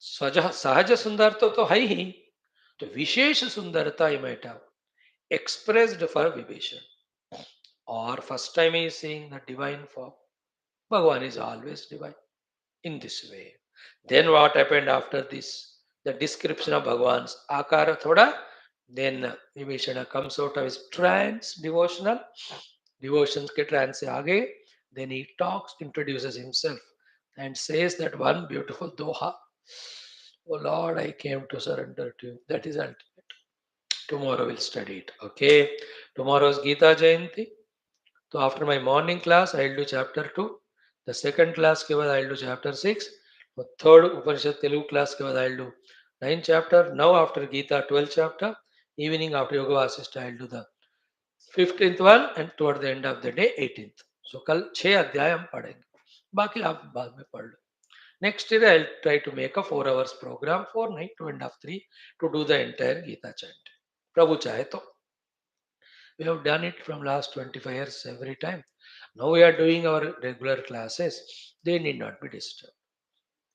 सहज सुंदरता तो है ही, तो विशेष सुंदरता ही might have expressed for Vibhishan. Or first time he is seeing the divine form. Bhagavan is always divine in this way. Then what happened after this? The description of Bhagavan's Akara Thoda. Then Vibhishana comes out of his trance, devotions ke trance se aage. Then he talks, introduces himself and says that one beautiful doha. Oh Lord, I came to surrender to you. That is ultimate. Tomorrow we'll study it. Okay. Tomorrow is Geeta Jayanti. So after my morning class, I'll do chapter 2. The second class ke baad I'll do chapter 6. The third Upanishad Telugu class ke baad I'll do 9th chapter. Now after Geeta 12th chapter. Evening after Yoga Vasishta I'll do the 15th one, and toward the end of the day 18th. So कल 6 अध्याय हम पढ़ेंगे. बाकी आप बाद में पढ़ लो. Next year I'll try to make a 4 hours program, 4 night, 2.5, 3 to do the entire Geeta chant. Prabhu chahe to. We have done it from last 25 years every time. Now we are doing our regular classes. They need not be disturbed.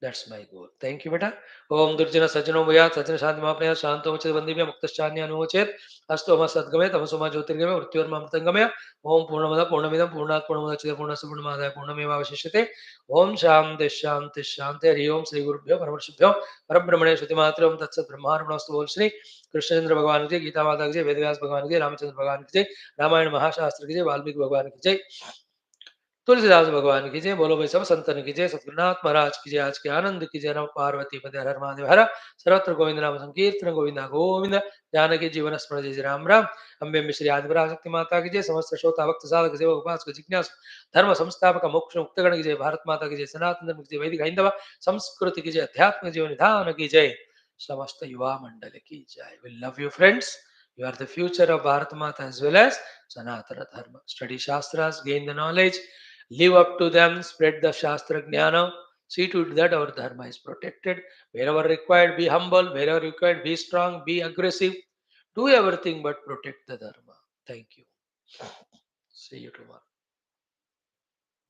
That's my goal. Thank you, beta. Om Durjana Sajano Maya, Sajana Shanti Mapaya, Shanto Muchet Vandivya, Muktashanya Anuchet, Astoma Sadgame, Tamasoma Jyotirgame, Urtyur Mamtangamaya, Om Purnamada, Purnamidam, Purnat, Purnamachita, Purnasupurnamada, Purnameva Vashishite, Om Shanti Shanti Shanti, Hari Om Sri Guru Bhyo, Paramashubhyo, Parabrahmane Shutimatram, Tatsat Brahmaramastu Bol Shri, Krishnendra Bhagavan ki Jai, Gita Mata ki Jai, Vedavyas Bhagavan ki Jai, Ramachandra Bhagavan ki Jai, Ramayana Mahashastra ki Jai, Valmiki Bhagavan ki Jai, Tulsidas भगवान की जय। बोलो भाई सब संतन की जय। सतगुरुनाथ महाराज की जय। आज के आनंद की जय। नम पार्वती पदे हर महादेव हर। सर्वत्र गोविंद नाम संकीर्तन गोविंद गोविंद। जानकी जीवन स्मरण जय जय राम राम। अम्बे मिश्री आदिपरा शक्ति माता की जय। समस्त श्रोता भक्त साधक सेवक उपासक जिज्ञासु धर्म संस्थापक मोक्ष मुक्तगण की जय। भारत माता की जय। सनातन धर्म की जय। वैदिक हिंदव संस्कृति की जय। अध्यात्म जीवन निधान की जय। समस्त युवा मंडल की जय। We love you friends. You are the future of Bharat Mata as well as Sanatana Dharma. Study Shastras, gain the knowledge, live up to them, spread the Shastra Jnana. See to it that our Dharma is protected. Wherever required, be humble. Wherever required, be strong, be aggressive. Do everything but protect the Dharma. Thank you. See you tomorrow.